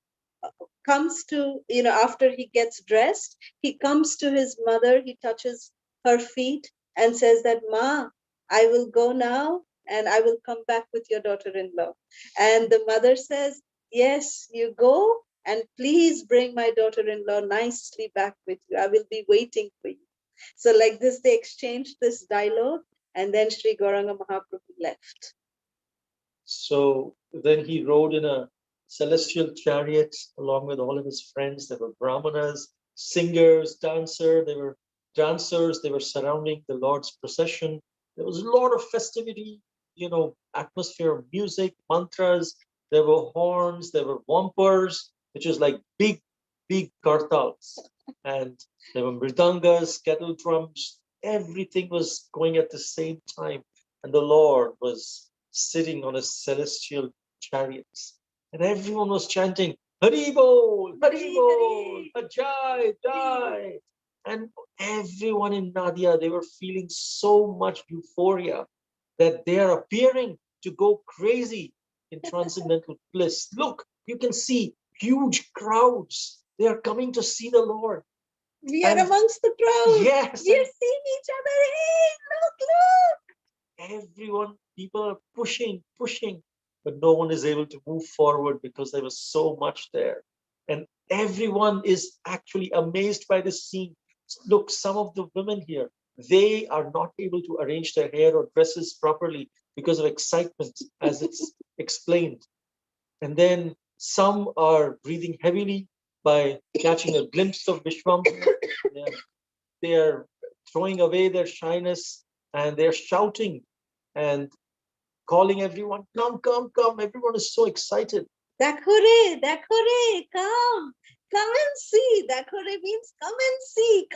comes to, after he gets dressed, he comes to his mother, he touches her feet and says that, Ma, I will go now and I will come back with your daughter-in-law. And the mother says, yes, you go, and please bring my daughter-in-law nicely back with you. I will be waiting for you. So like this, they exchanged this dialogue, and then Sri Gauranga Mahaprabhu left. So then he rode in a celestial chariot along with all of his friends. There were brahmanas, singers, dancers. They were surrounding the Lord's procession. There was a lot of festivity, atmosphere of music, mantras. There were horns, there were wampers, which is like big, big kartals. And there were mridangas, kettle drums. Everything was going at the same time. And the Lord was sitting on a celestial chariot. And everyone was chanting, Hari Bol, Hari Bol, Jai, Jai. And everyone in Nadia, they were feeling so much euphoria that they are appearing to go crazy in transcendental bliss. Look, you can see huge crowds. They are coming to see the Lord. We are amongst the crowd. Yes. We are seeing each other. Hey, look. People are pushing, but no one is able to move forward because there was so much there. And Everyone is actually amazed by this scene. Look, some of the women here, they are not able to arrange their hair or dresses properly because of excitement, as it's explained. And then some are breathing heavily by catching a glimpse of Vishwambhara. They are throwing away their shyness and they're shouting and calling everyone, come, come, come. Everyone is so excited. Dakore, come and see. Dakore means come and see,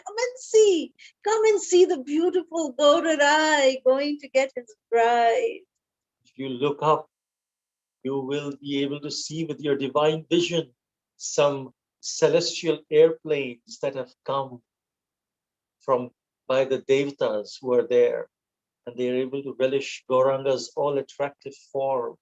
come and see the beautiful Gauramrita going to get his bride. If you look up, you will be able to see with your divine vision some celestial airplanes that have come from by the devatas who are there, and they are able to relish Gauranga's all attractive form.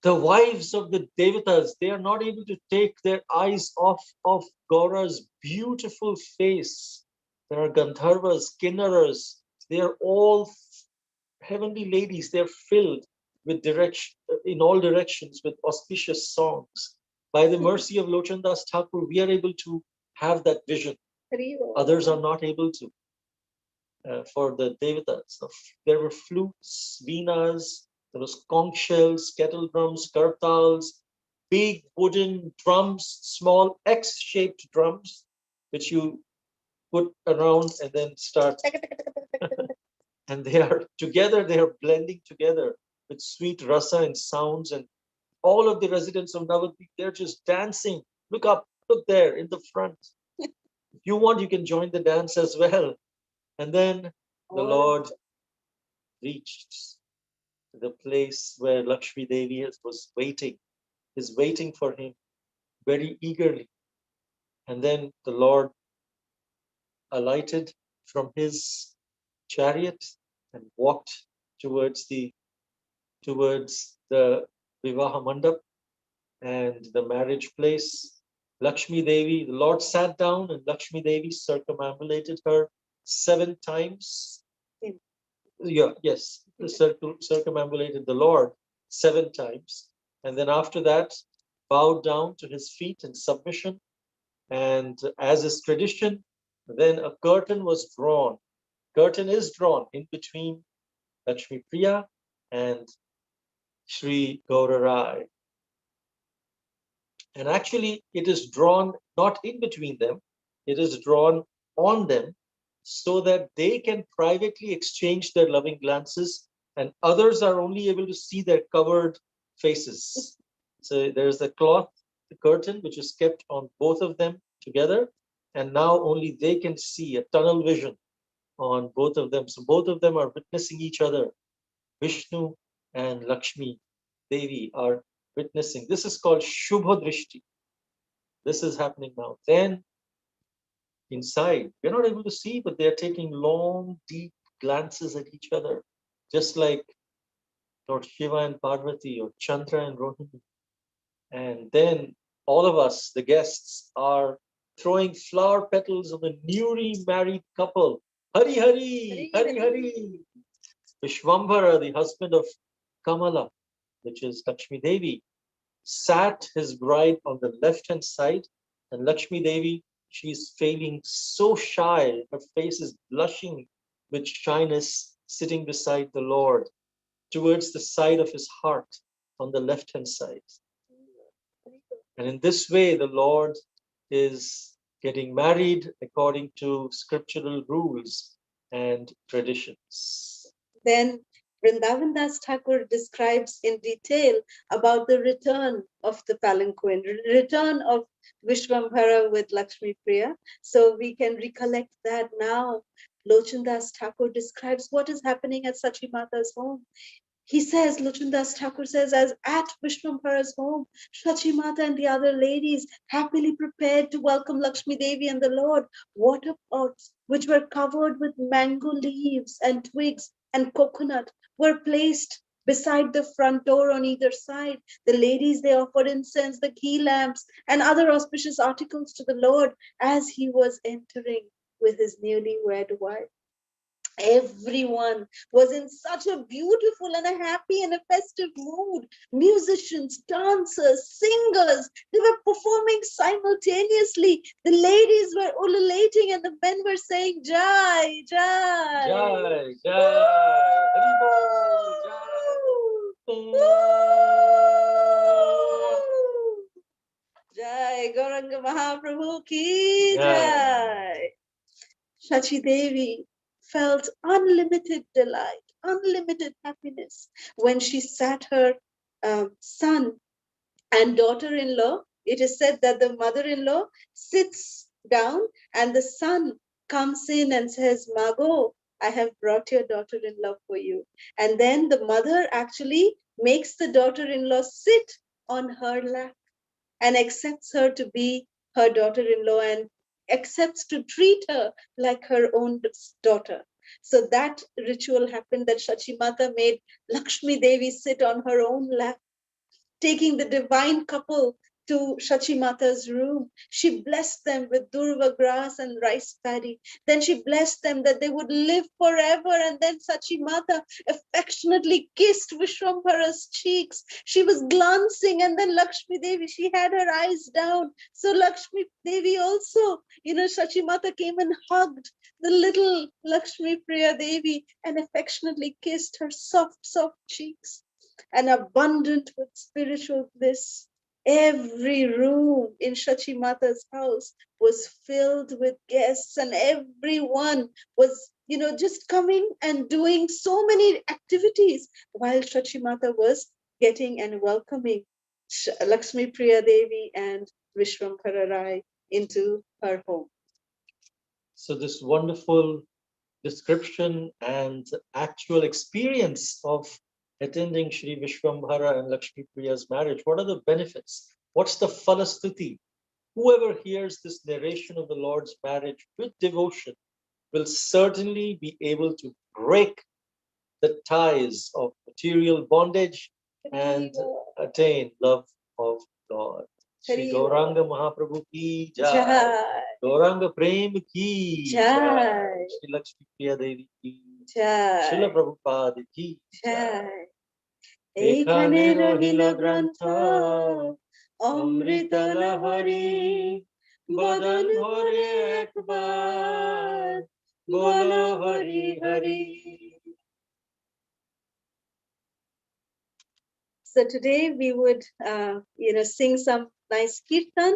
The wives of the devatas, they are not able to take their eyes off of Gaura's beautiful face. There are Gandharvas, Kinnaras, they are all heavenly ladies. They're filled with direction in all directions with auspicious songs. By the mercy of Lochandas Thakur, we are able to have that vision. Others are not able to. For the devatas, there were flutes, veenas, there was conch shells, kettle drums, kartals, big wooden drums, small X-shaped drums, which you put around and then start. And they are together, they are blending together with sweet rasa and sounds. And all of the residents of Navadvip, they're just dancing. Look up, look there in the front. If you want, you can join the dance as well. And then the Lord reached the place where Lakshmi Devi was waiting, is waiting for him very eagerly. And then the Lord alighted from his chariot and walked towards the Vivaha Mandap and the marriage place. Lakshmi Devi, the Lord sat down and Lakshmi Devi circumambulated her 7 times. Yes, circumambulated the Lord 7 times. And then after that, bowed down to his feet in submission. And as is tradition, then a curtain was drawn. Curtain is drawn in between Lakshmi Priya and Sri Gauramrita. And actually, it is drawn not in between them, it is drawn on them so that they can privately exchange their loving glances and others are only able to see their covered faces. So there's the cloth, the curtain, which is kept on both of them together. And now only they can see a tunnel vision on both of them. So both of them are witnessing each other. Vishnu and Lakshmi Devi are witnessing. This is called Shubha Drishti. This is happening now. Then inside, we're not able to see, but they're taking long, deep glances at each other, just like Lord Shiva and Parvati or Chandra and Rohini. And then all of us, the guests, are throwing flower petals on the newly married couple. Hari Hari, Hari Hari. Vishwambhara, the husband of Kamala, which is Lakshmi Devi, sat his bride on the left-hand side, and Lakshmi Devi, she's feeling so shy, her face is blushing with shyness, sitting beside the Lord, towards the side of his heart, on the left-hand side. And in this way, the Lord is getting married according to scriptural rules and traditions. Then Vrindavan Das Thakur describes in detail about the return of the palanquin, return of Vishvambhara with Lakshmi Priya. So we can recollect that now. Lochan Das Thakur describes what is happening at Sachi Mata's home. He says, Lochandas Thakur says, as at Vishwambhara's home, Sachi Mata and the other ladies happily prepared to welcome Lakshmi Devi and the Lord. Water pots, which were covered with mango leaves and twigs and coconut, were placed beside the front door on either side. The ladies, they offered incense, the ghee lamps, and other auspicious articles to the Lord as he was entering with his newly wed wife. Everyone was in such a beautiful and a happy and a festive mood. Musicians, dancers, singers, they were performing simultaneously. The ladies were ululating and the men were saying, Jai, Jai. Jai, Jai, Haribol, Jai. Jai, Gauranga Mahaprabhu ki Jai. Shachi Devi felt unlimited delight, unlimited happiness when she sat her son and daughter-in-law. It is said that the mother-in-law sits down and the son comes in and says, Mago, I have brought your daughter-in-law for you. And then the mother actually makes the daughter-in-law sit on her lap and accepts her to be her daughter-in-law and accepts to treat her like her own daughter. So that ritual happened that Shachimata made Lakshmi Devi sit on her own lap, taking the divine couple to Shachimata's room. She blessed them with durva grass and rice paddy. Then she blessed them that they would live forever. And then Shachimata affectionately kissed Vishwambhara's cheeks. She was glancing, and then Lakshmi Devi, she had her eyes down. So Lakshmi Devi also, Shachimata came and hugged the little Lakshmi Priya Devi and affectionately kissed her soft, soft cheeks, and abundant with spiritual bliss. Every room in Shachimata's house was filled with guests, and everyone was, just coming and doing so many activities while Shachimata was getting and welcoming Lakshmi Priya Devi and Vishwambhara Rai into her home. So this wonderful description and actual experience of attending Sri Vishwambhara and Lakshmi Priya's marriage, what are the benefits? What's the Phala Stuti? Whoever hears this narration of the Lord's marriage with devotion will certainly be able to break the ties of material bondage and attain love of God. Shri Gauranga Mahaprabhu ki Jai. Gauranga Prem ki Jai. Shri Lakshmi Priya Devi ki Jai. Srila Prabhupada ki Jai. এখানে রহিল গ্রন্থ অমৃত লহরী বদন ভরে একবার বলো Hari Hari. So today we would, sing some nice kirtan.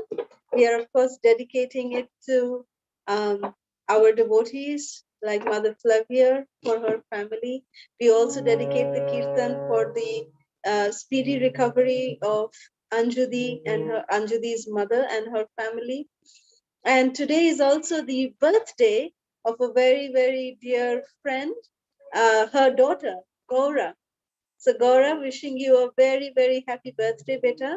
We are, of course, dedicating it to our devotees, like Mother Flavia for her family. We also dedicate the kirtan for the speedy recovery of Anjudi and Anjudi's mother and her family. And today is also the birthday of a very, very dear friend, her daughter, Gaura. So Gaura, wishing you a very, very happy birthday, beta.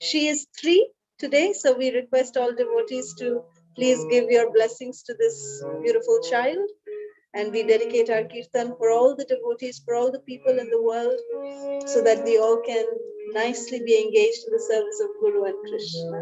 She is 3 today, so we request all devotees to please give your blessings to this beautiful child. And we dedicate our kirtan for all the devotees, for all the people in the world, so that we all can nicely be engaged in the service of Guru and Krishna.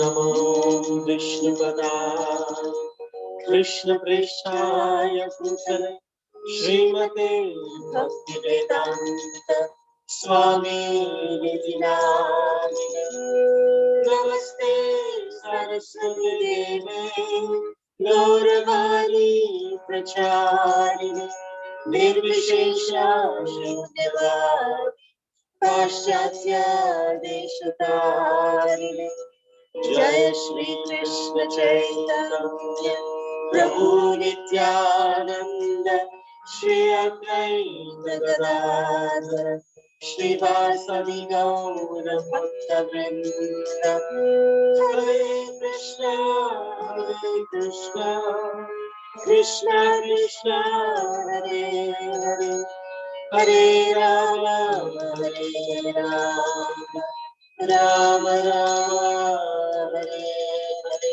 Namo Vishnupadaya Krishna Prishaya Bhutale Srimate Bhaktivedanta Swami Nidinamine Namaste Saraswati Deve Gauravani Pracharine Nirvishesha Shunyavadi Paschatya Deshatarine Jai Shri Krishna Chaitanya Prabhu Nityananda Shri Advaita Gadadhara Shri Vasadi Gaura Bhakta Vrinda Hare Krishna Krishna Krishna Hare Hare Hare Rama Hare Rama Rama Rama Hare Hare.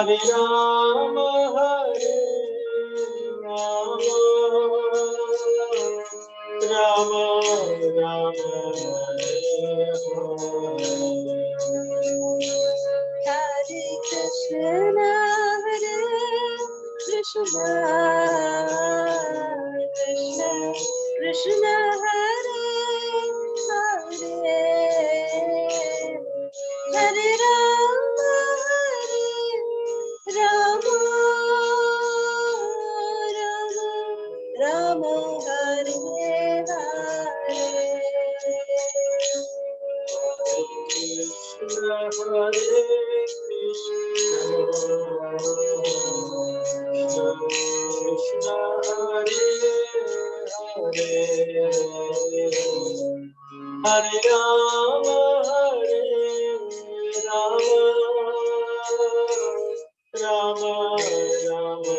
Hare Rama, Hare Rama, Rama Rama, Hare Hare Krishna, Hare Krishna, Krishna Krishna, Hare Hare, Hare Rama, Hare Rama, Rama Rama, Hare Hare. Krishna, Hare Krishna, Hare Hare, Hare Rama, Hare Rama, Rama Rama,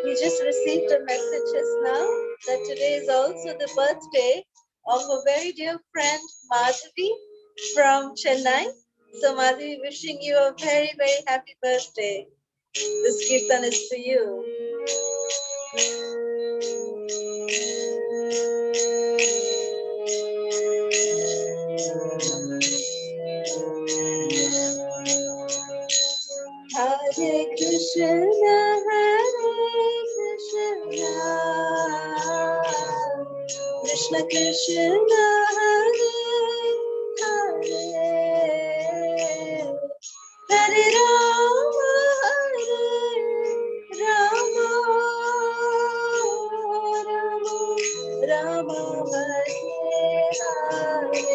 We just received a message just now that today is also the birthday of a very dear friend, Madhavi from Chennai. So Madhavi, wishing you a very, very happy birthday. This kirtan is for you. Hare Krishna, Hare Krishna, Krishna Krishna, Hare Hare, Hare Rama, Hare Rama, Rama Rama, Hare Hare.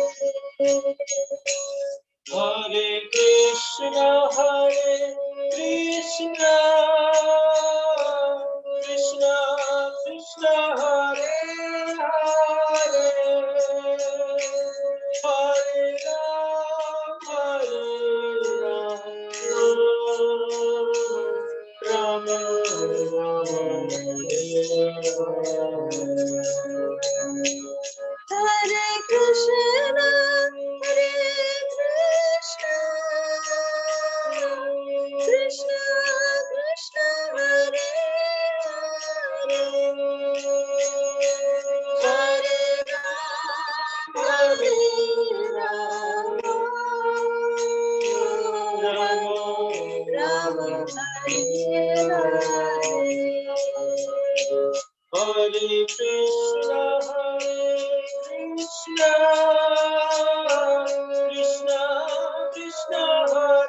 Hare Krishna, Hare Krishna, Krishna Krishna, Hare Hare, Hare Rama, Rama Rama, Hare Krishna, Hare Krishna, Krishna Krishna, Hare Hare, Hare Rama, Hare Rama, Rama Hare Hare. Hare Krishna, Hare Krishna, Krishna Krishna, Hare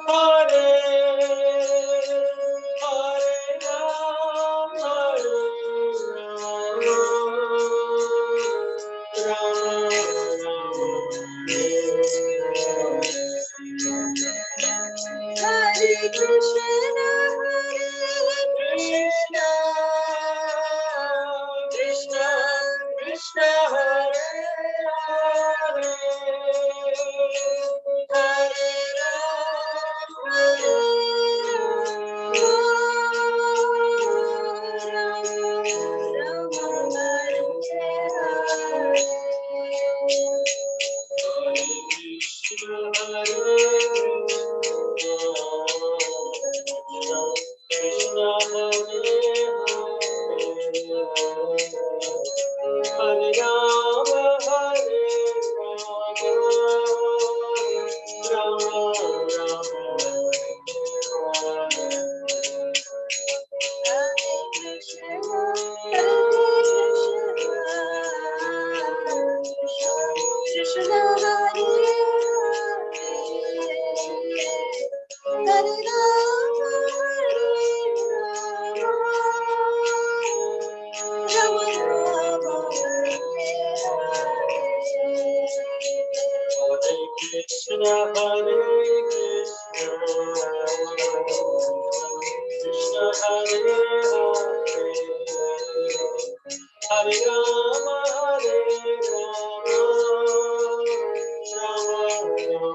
Hare, Hare Rama, Hare Rama, Rama Rama, Hare Krishna, Hare Krishna, Krishna Krishna, Hare Hare, Hare Rama, Hare Krishna, Krishna Hare Rama, Hare Rama, Rama Rama, Hare Krishna, Krishna Hare Hare, Hare Rama, Rama Rama, Hare Krishna, Hare Krishna, Krishna Hare Hare, Hare Rama, Hare Rama, Rama Rama,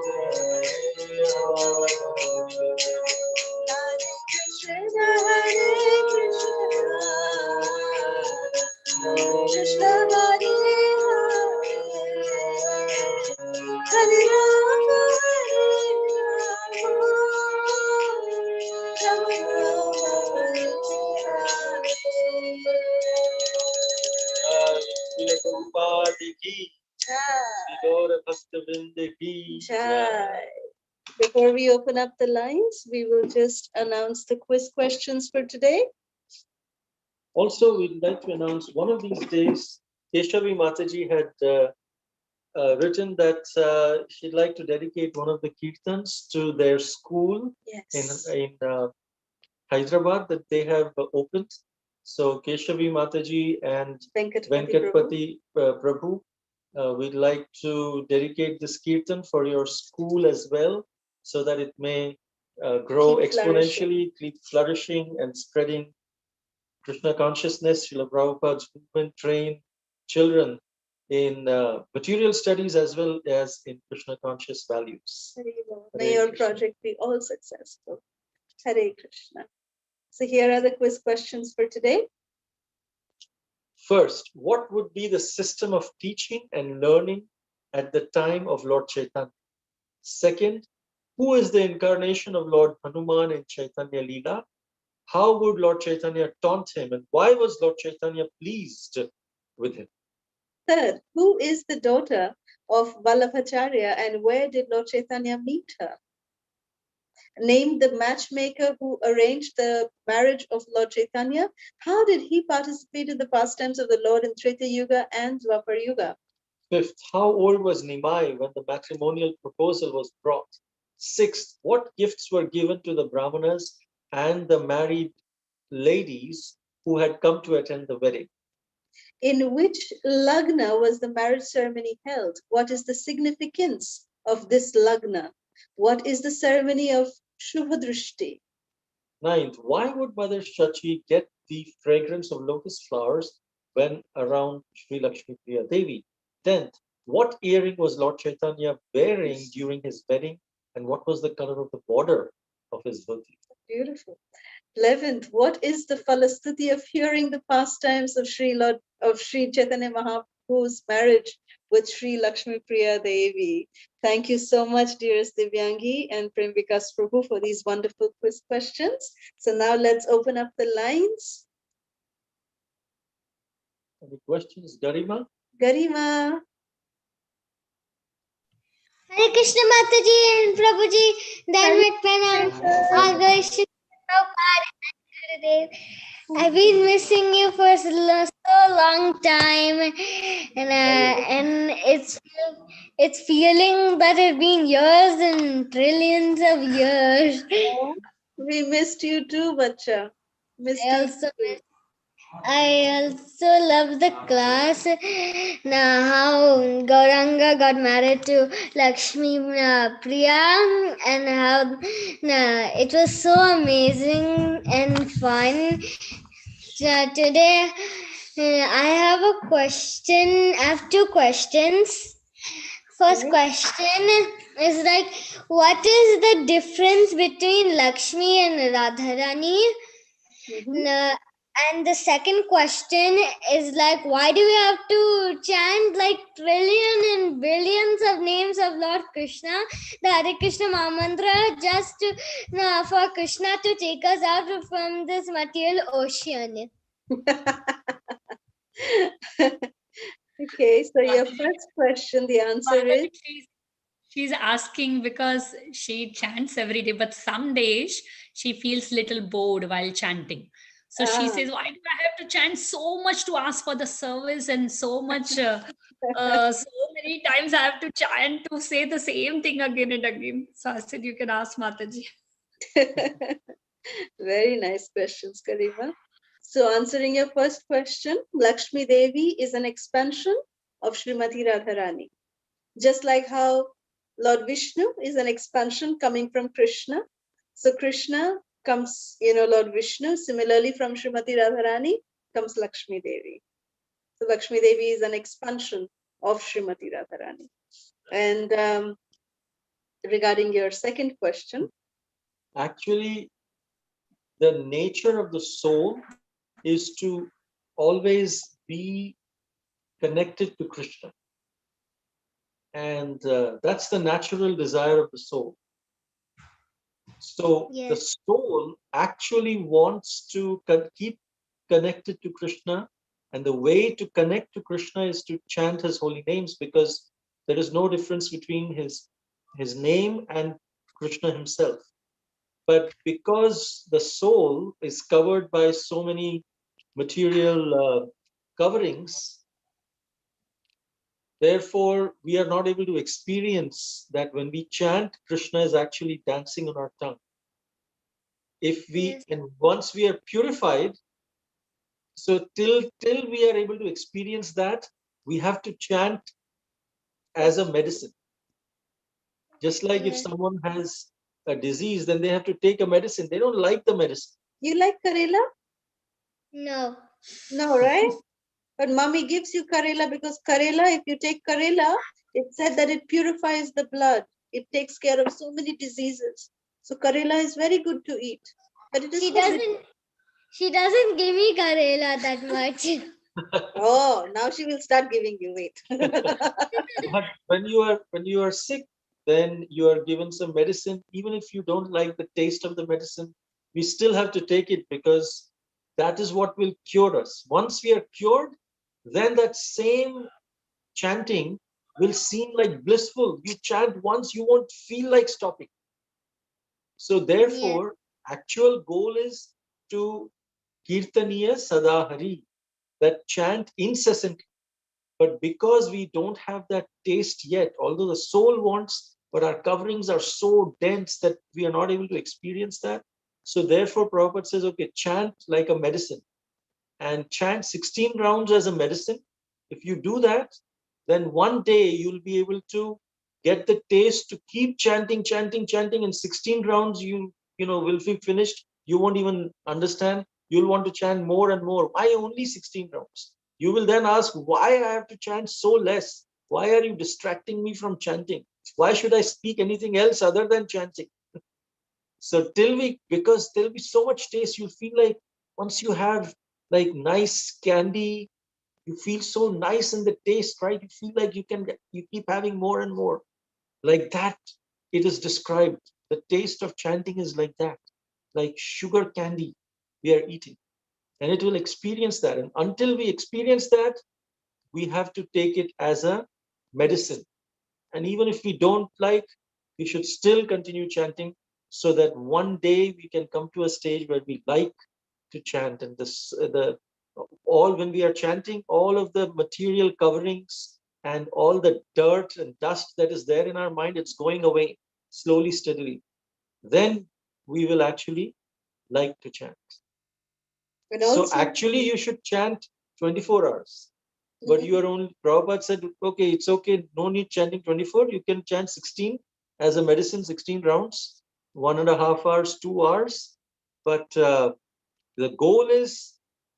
Hare Krishna, Hare Krishna, Krishna Hare Gaura Bhakta-vrinda ki jai. Jai. Before we open up the lines, we will just announce the quiz questions for today. Also, we'd like to announce one of these days, Keshavi Mataji had written that she'd like to dedicate one of the kirtans to their school Yes. in Hyderabad that they have opened. So Keshavi Mataji and Venkatpati Prabhu, we'd like to dedicate this kirtan for your school as well, so that it may grow Keep exponentially, keep flourishing and spreading Krishna consciousness. Srila Prabhupada's movement train children in material studies as well as in Krishna conscious values. May your project be all successful. Hare Krishna. So here are the quiz questions for today. First, what would be the system of teaching and learning at the time of Lord Chaitanya? Second, who is the incarnation of Lord Hanuman in Chaitanya Leela? How would Lord Chaitanya taunt him, and why was Lord Chaitanya pleased with him? Third, who is the daughter of Acharya and where did Lord Chaitanya meet her? Name the matchmaker who arranged the marriage of Lord Chaitanya. How did he participate in the pastimes of the Lord in Treta Yuga and Dwapar Yuga? Fifth, how old was Nimai when the matrimonial proposal was brought? Sixth, what gifts were given to the Brahmanas and the married ladies who had come to attend the wedding? In which lagna was the marriage ceremony held? What is the significance of this lagna? What is the ceremony of Shubhadrishti? Ninth, why would Mother Shachi get the fragrance of lotus flowers when around Sri Lakshmi Priya Devi? 10th, what earring was Lord Chaitanya wearing during his wedding, and what was the color of the border of his dhoti? Beautiful. 11th, what is the Phala Stuti of hearing the pastimes of Sri Chaitanya Mahaprabhu's marriage with Sri Lakshmi Priya Devi? Thank you so much, dearest Divyangi and Prem Vikas Prabhu, for these wonderful quiz questions. So now let's open up the lines. Any questions, Garima? Garima. Hare Krishna Mataji and Prabhuji, Dharmic Pranam, all Vaishnav and Gurudev. I've been missing you for so long time, and it's feeling that it's been years and trillions of years. We missed you too, Bacha. I also love the class. Now, how Gauranga got married to Lakshmi Priya, and how it was so amazing and fun. Today, I have a question. I have two questions. First question is like, what is the difference between Lakshmi and Radharani? And the second question is like, why do we have to chant like trillion and billions of names of Lord Krishna, the Hare Krishna Mahamantra, just for Krishna to take us out from this material ocean? Okay, so your first question, the answer is? She's asking because she chants every day, but some days she feels little bored while chanting. So she says, why do I have to chant so much to ask for the service and so much, so many times I have to chant to say the same thing again and again. So I said, you can ask Mataji. Very nice questions, Karima. So answering your first question, Lakshmi Devi is an expansion of Srimati Radharani. Just like how Lord Vishnu is an expansion coming from Krishna. So Krishna comes, Lord Vishnu. Similarly, from Srimati Radharani comes Lakshmi Devi. So Lakshmi Devi is an expansion of Srimati Radharani. And regarding your second question. Actually, the nature of the soul is to always be connected to Krishna. And that's the natural desire of the soul. So the soul actually wants to keep connected to Krishna. And the way to connect to Krishna is to chant his holy names, because There is no difference between his name and Krishna himself. But because the soul is covered by so many material coverings, therefore we are not able to experience that when we chant, Krishna is actually dancing on our tongue. If we, Yes. and once we are purified, so till we are able to experience that, we have to chant as a medicine. Just like if Yes. someone has a disease, then they have to take a medicine. They don't like the medicine. You like Karela? No. No, right? But mommy gives you Karela because Karela, if you take Karela, it said that it purifies the blood. It takes care of so many diseases. So Karela is very good to eat. But it is She forbidden. doesn't give me Karela that much. Oh, now she will start giving you weight. But when you are sick, then you are given some medicine. Even if you don't like the taste of the medicine, we still have to take it because that is what will cure us. Once we are cured, then that same chanting will seem like blissful. You chant once, you won't feel like stopping. So therefore, actual goal is to kirtaniya sadahari, that chant incessantly. But because we don't have that taste yet, although the soul wants, but our coverings are so dense that we are not able to experience that. So therefore, Prabhupada says, okay, chant like a medicine and chant 16 rounds as a medicine. If you do that, then one day you'll be able to get the taste to keep chanting, chanting, chanting. And 16 rounds, you know, will be finished. You won't even understand. You'll want to chant more and more. Why only 16 rounds? You will then ask, why I have to chant so less? Why are you distracting me from chanting? Why should I speak anything else other than chanting? So because there'll be so much taste, you feel like once you have like nice candy, you feel so nice in the taste, right? You feel like you keep having more and more. Like that, it is described. The taste of chanting is like that, like sugar candy we are eating. And it will experience that. And until we experience that, we have to take it as a medicine. And even if we don't like, we should still continue chanting so that one day we can come to a stage where we like to chant. And when we are chanting, all of the material coverings and all the dirt and dust that is there in our mind, it's going away slowly, steadily. Then we will actually like to chant. And So also, actually, you should chant 24 hours. But you are only, Prabhupada said, okay, it's okay, no need chanting 24. You can chant 16 as a medicine, 16 rounds, 1.5 hours, 2 hours. But the goal is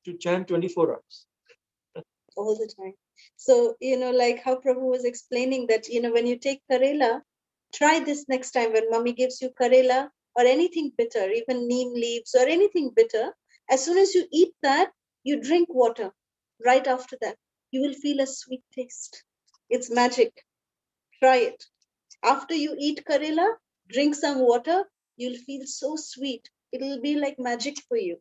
to chant 24 hours. all the time. So, like how Prabhu was explaining that, when you take Karela, try this next time when mommy gives you Karela or anything bitter, even neem leaves or anything bitter. As soon as you eat that, you drink water. Right after that, you will feel a sweet taste. It's magic. Try it. After you eat Karela, drink some water. You'll feel so sweet. It'll be like magic for you.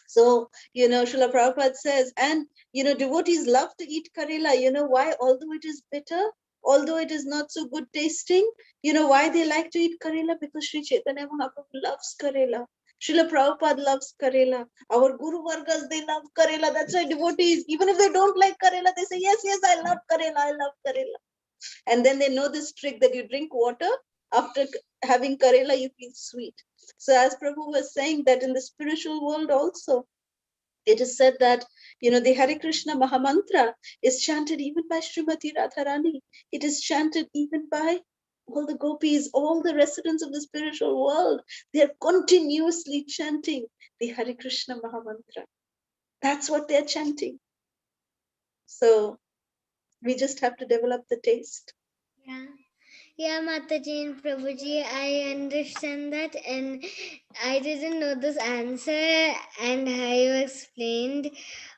So, Srila Prabhupada says, and, devotees love to eat Karela. You know why? Although it is bitter, although it is not so good tasting, why they like to eat Karela? Because Sri Chaitanya Mahaprabhu loves Karela. Srila Prabhupada loves Karela. Our Guru Vargas, they love Karela. That's why devotees, even if they don't like Karela, they say, yes, yes, I love Karela, I love Karela. And then they know this trick that you drink water, after having Karela, you feel sweet. So as Prabhu was saying that in the spiritual world also, it is said that, the Hare Krishna Mahamantra is chanted even by Srimati Radharani. It is chanted even by all the gopis, all the residents of the spiritual world. They are continuously chanting the Hare Krishna Mahamantra. That's what they're chanting. So we just have to develop the taste. Yeah. Yeah, Mataji and Prabhuji, I understand that, and I didn't know this answer, and how you explained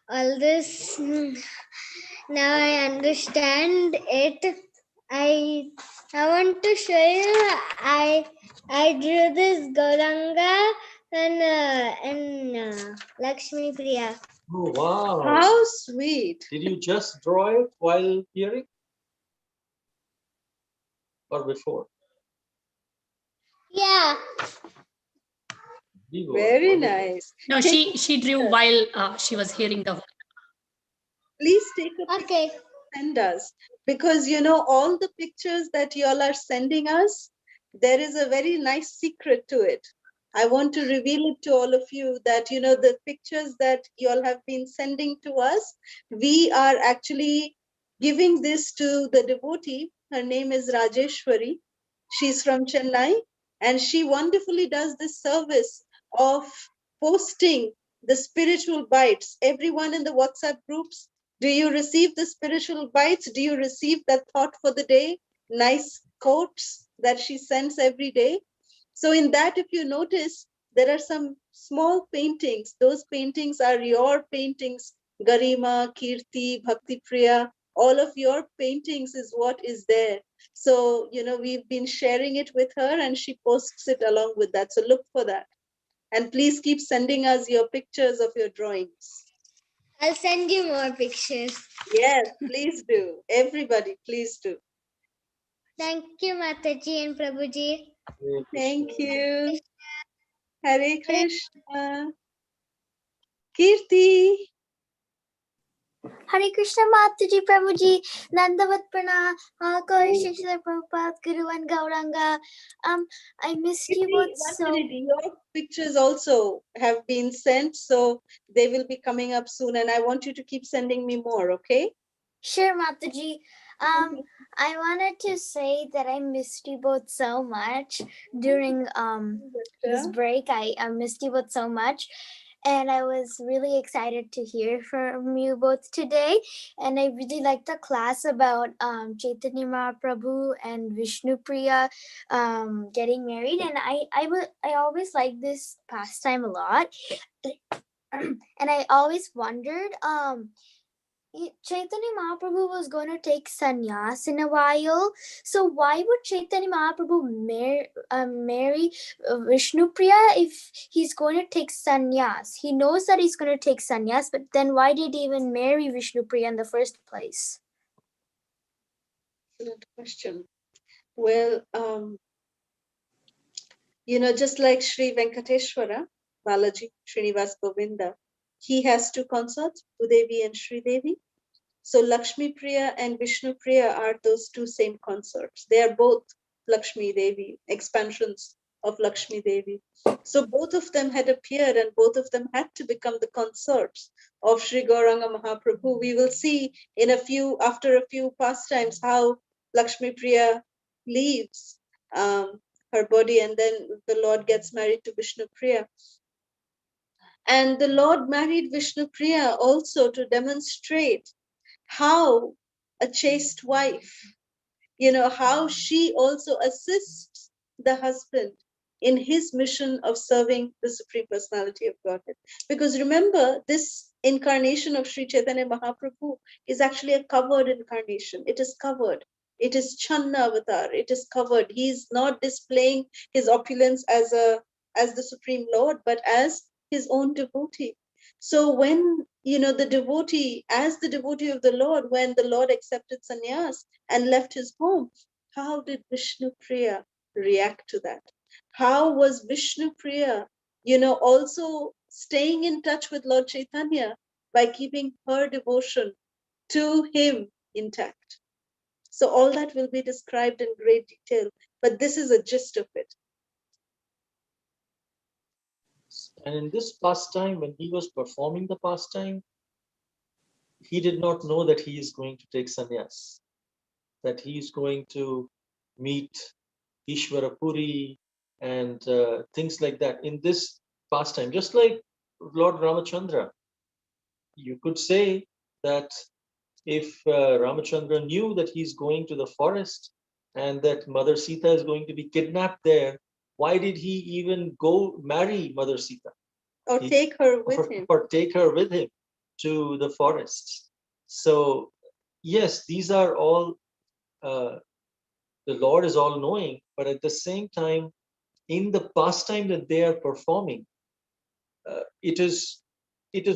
all this. Now I understand it. I want to show you. I drew this Gauranga and Lakshmi Priya. Oh, wow. How sweet. Did you just draw it while hearing? or before? Yeah. Very nice. No, she drew while she was hearing the. Please take a picture Okay. and send us, because all the pictures that y'all are sending us, there is a very nice secret to it. I want to reveal it to all of you that the pictures that y'all have been sending to us, we are actually giving this to the devotee. Her name is Rajeshwari. She's from Chennai, and she wonderfully does this service of posting the spiritual bites. Everyone in the WhatsApp groups, do you receive the spiritual bites? Do you receive that thought for the day? Nice quotes that she sends every day. So in that, if you notice, there are some small paintings. Those paintings are your paintings. Garima, Kirti, Bhakti Priya, all of your paintings is what is there. So, we've been sharing it with her and she posts it along with that. So look for that. And please keep sending us your pictures of your drawings. I'll send you more pictures. Yes, please do. Everybody, please do. Thank you, Mataji and Prabhuji. Thank you. Hare Krishna. Kirti. Hare Krishna Mataji Prabhuji, Nandavat Prana, Kori Shishla Prabhupada, Guru and Gauranga. I missed you both so. 1 minute. Your pictures also have been sent, so they will be coming up soon. And I want you to keep sending me more, okay? Sure, Mataji. I wanted to say that I missed you both so much during this break. I missed you both so much. And I was really excited to hear from you both today. And I really liked the class about Chaitanya Mahaprabhu and Vishnu Priya getting married. And I always like this pastime a lot. And I always wondered, Chaitanya Mahaprabhu was going to take sannyas in a while. So why would Chaitanya Mahaprabhu marry Vishnu Priya if he's going to take sannyas? He knows that he's going to take sannyas, but then why did he even marry Vishnu Priya in the first place? Excellent question. Well, just like Sri Venkateshwara, Balaji, Srinivas Govinda, he has two consorts, Bhudevi and Sri Devi. So Lakshmi Priya and Vishnu Priya are those two same consorts. They are both Lakshmi Devi, expansions of Lakshmi Devi. So both of them had appeared and both of them had to become the consorts of Sri Gauranga Mahaprabhu. We will see after a few pastimes how Lakshmi Priya leaves her body and then the Lord gets married to Vishnu Priya. And the Lord married Vishnu Priya also to demonstrate how a chaste wife, how she also assists the husband in his mission of serving the Supreme Personality of Godhead. Because remember, this incarnation of Sri Chaitanya Mahaprabhu is actually a covered incarnation. It is covered. It is Channa avatar. It is covered. He is not displaying his opulence as the Supreme Lord, but as his own devotee. So when the devotee, as the devotee of the Lord, when the Lord accepted sannyas and left his home, how did Vishnu Priya react to that? How was Vishnu Priya, also staying in touch with Lord Chaitanya by keeping her devotion to him intact? So all that will be described in great detail, but this is a gist of it. And in this pastime, when he was performing the pastime, he did not know that he is going to take sannyas, that he is going to meet Ishvara Puri and things like that in this pastime. Just like Lord Ramachandra, you could say that if Ramachandra knew that he's going to the forest and that Mother Sita is going to be kidnapped there, why did he even go marry Mother Sita? Or take her with him. Or take her with him to the forests. So, yes, these are all, the Lord is all knowing, but at the same time, in the pastime that they are performing, it is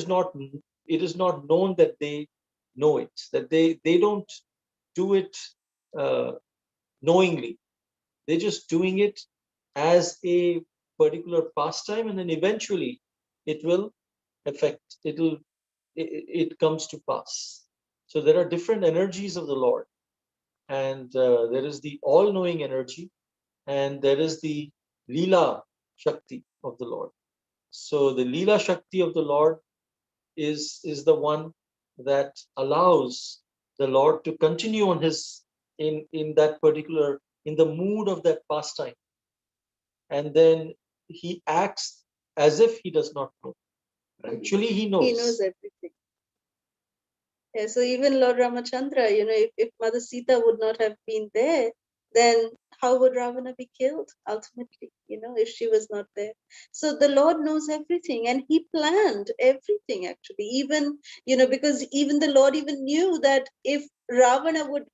not known that they know it, that they don't do it knowingly. They're just doing it as a particular pastime, and then eventually it will affect, it comes to pass. So there are different energies of the Lord, and there is the all-knowing energy, and there is the Leela Shakti of the Lord. So the Leela Shakti of the Lord is the one that allows the Lord to continue on his in that particular, in the mood of that pastime, and then he acts as if he does not know. Actually, he knows. He knows everything. Yeah, so even Lord Ramachandra, if Mother Sita would not have been there, then how would Ravana be killed ultimately, if she was not there? So the Lord knows everything, and he planned everything actually, even, because even the Lord even knew that if Ravana would,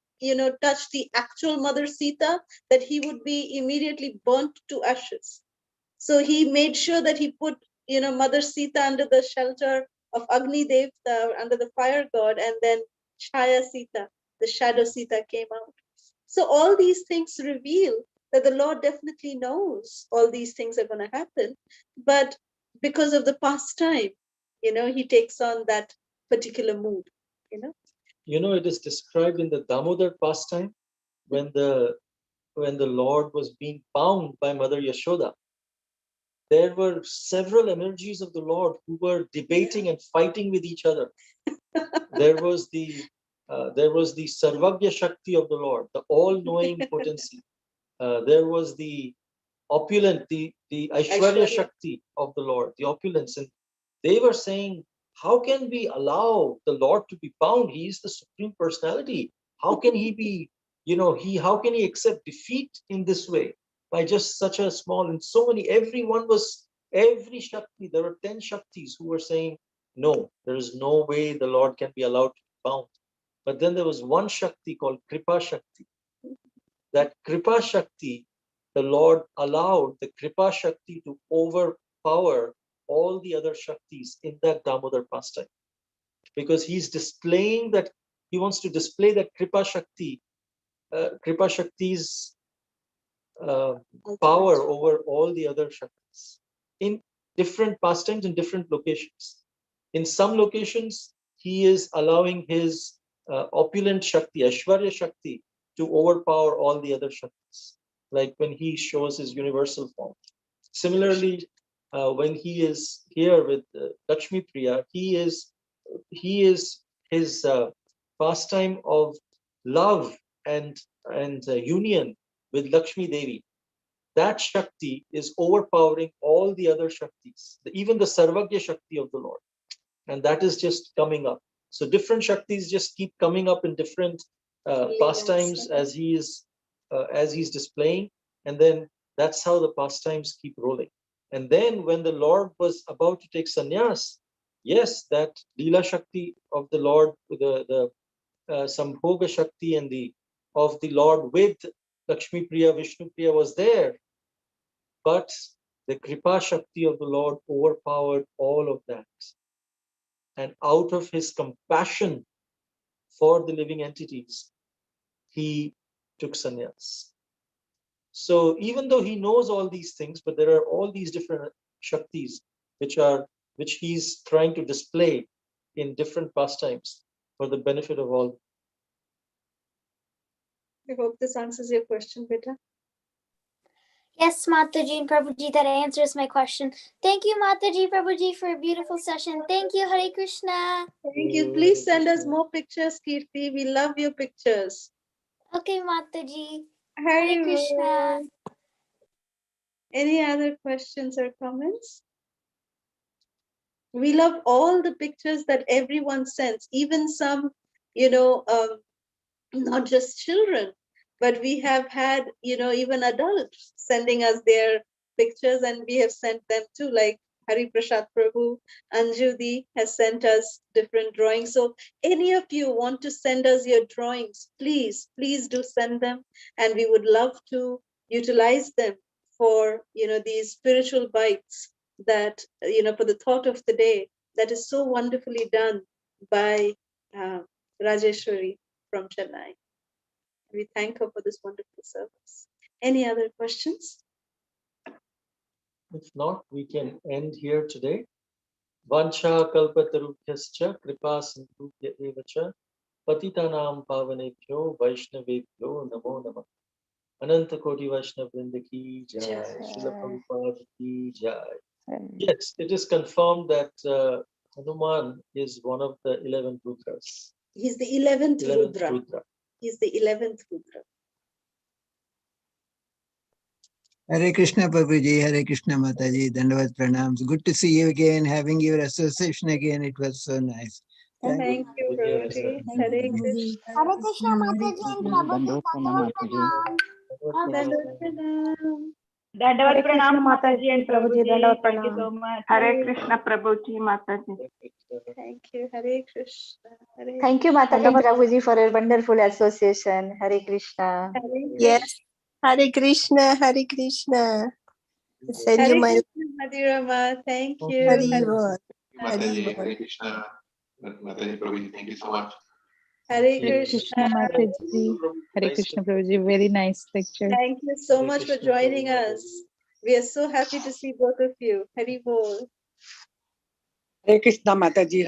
touch the actual Mother Sita, that he would be immediately burnt to ashes. So he made sure that he put, Mother Sita under the shelter of Agni Devta, under the fire god, and then Chaya Sita, the shadow Sita, came out. So all these things reveal that the Lord definitely knows all these things are going to happen, but because of the pastime, he takes on that particular mood. It is described in the Damodar pastime when the Lord was being bound by Mother Yashoda. There were several energies of the Lord who were debating and fighting with each other. There was the Sarvagya Shakti of the Lord, the all-knowing potency. There was the opulent, the Aishwarya Shakti of the Lord, the opulence. And they were saying, how can we allow the Lord to be bound? He is the Supreme Personality. How can he be, how can he accept defeat in this way by just such a small, and so many, every Shakti, there were 10 Shaktis who were saying, no, there is no way the Lord can be allowed to be bound. But then there was one Shakti called Kripa Shakti. That Kripa Shakti, the Lord allowed the Kripa Shakti to overpower all the other Shaktis in that Damodar pastime. Because he's displaying that, he wants to display that Kripa Shakti's power over all the other Shaktis in different pastimes, in different locations. In some locations, he is allowing his opulent Shakti, Aishwarya Shakti, to overpower all the other Shaktis, like when he shows his universal form. Similarly, when he is here with Lakshmi Priya, he is his pastime of love and union with Lakshmi Devi. That Shakti is overpowering all the other Shaktis, even the Sarvagya Shakti of the Lord. And that is just coming up. So different Shaktis just keep coming up in different pastimes as he's displaying. And then that's how the pastimes keep rolling. And then when the Lord was about to take sannyas, yes, that Leela Shakti of the Lord, the Sambhoga Shakti and of the Lord with Lakshmi Priya, Vishnu Priya was there. But the Kripa Shakti of the Lord overpowered all of that. And out of his compassion for the living entities, he took sannyas. So even though he knows all these things, but there are all these different Shaktis which he's trying to display in different pastimes for the benefit of all. I hope this answers your question, Beta. Yes, Mataji and Prabhuji, that answers my question. Thank you, Mataji, Prabhuji, for a beautiful session. Thank you, Hare Krishna. Thank you. Please send us more pictures, Kirti. We love your pictures. Okay, Mataji. Hare Krishna. Any other questions or comments? We love all the pictures that everyone sends, even some, not just children, but we have had, even adults sending us their pictures, and we have sent them too, like Hari Prasad Prabhu, Anjudi has sent us different drawings. So any of you want to send us your drawings, please do send them, and we would love to utilize them for, these spiritual bites that, for the thought of the day that is so wonderfully done by Rajeshwari from Chennai. We thank her for this wonderful service. Any other questions? If not, we can end here today. Vancha kalpatarubhyascha kripa sindhubhya evacha patitanam pavanebhyo vaishnavebhyo namo namah. Ananta Koti Vaishnav Vrinda ki jai. Srila Prabhupada ki jai. Yes, it is confirmed that Hanuman is one of the 11 Rudras. He's the 11th Rudra. He's the 11th Rudra. Hare Krishna Prabhuji, Hare Krishna Mataji, Dandavat Pranams. Good to see you again, having your association again. It was so nice. Thank you, Prabhuji. Hare Krishna. Hare Krishna Mataji and Prabhuji. Dandavat Pranam. Dandavat Pranam Mataji and Prabhuji. Dandavat Pranam. Thank you so much. Hare Krishna Prabhuji Mataji. Thank you. Hare Krishna. Hare Thank you, Mataji and Prabhuji, for a wonderful association. Hare Krishna. Yes. Hare Krishna, Hare Krishna. Send Hare you my Krishna, Madhurama. Thank you. Hare Hare Bol. Mataji, Hare Krishna. Mataji, Prabhuji, thank you so much. Hare Krishna Krishna. Mataji. Hare Krishna Prabhuji. Very nice lecture. Thank you so much for joining us. We are so happy to see both of you. Hare Bol. Hare Krishna Mataji.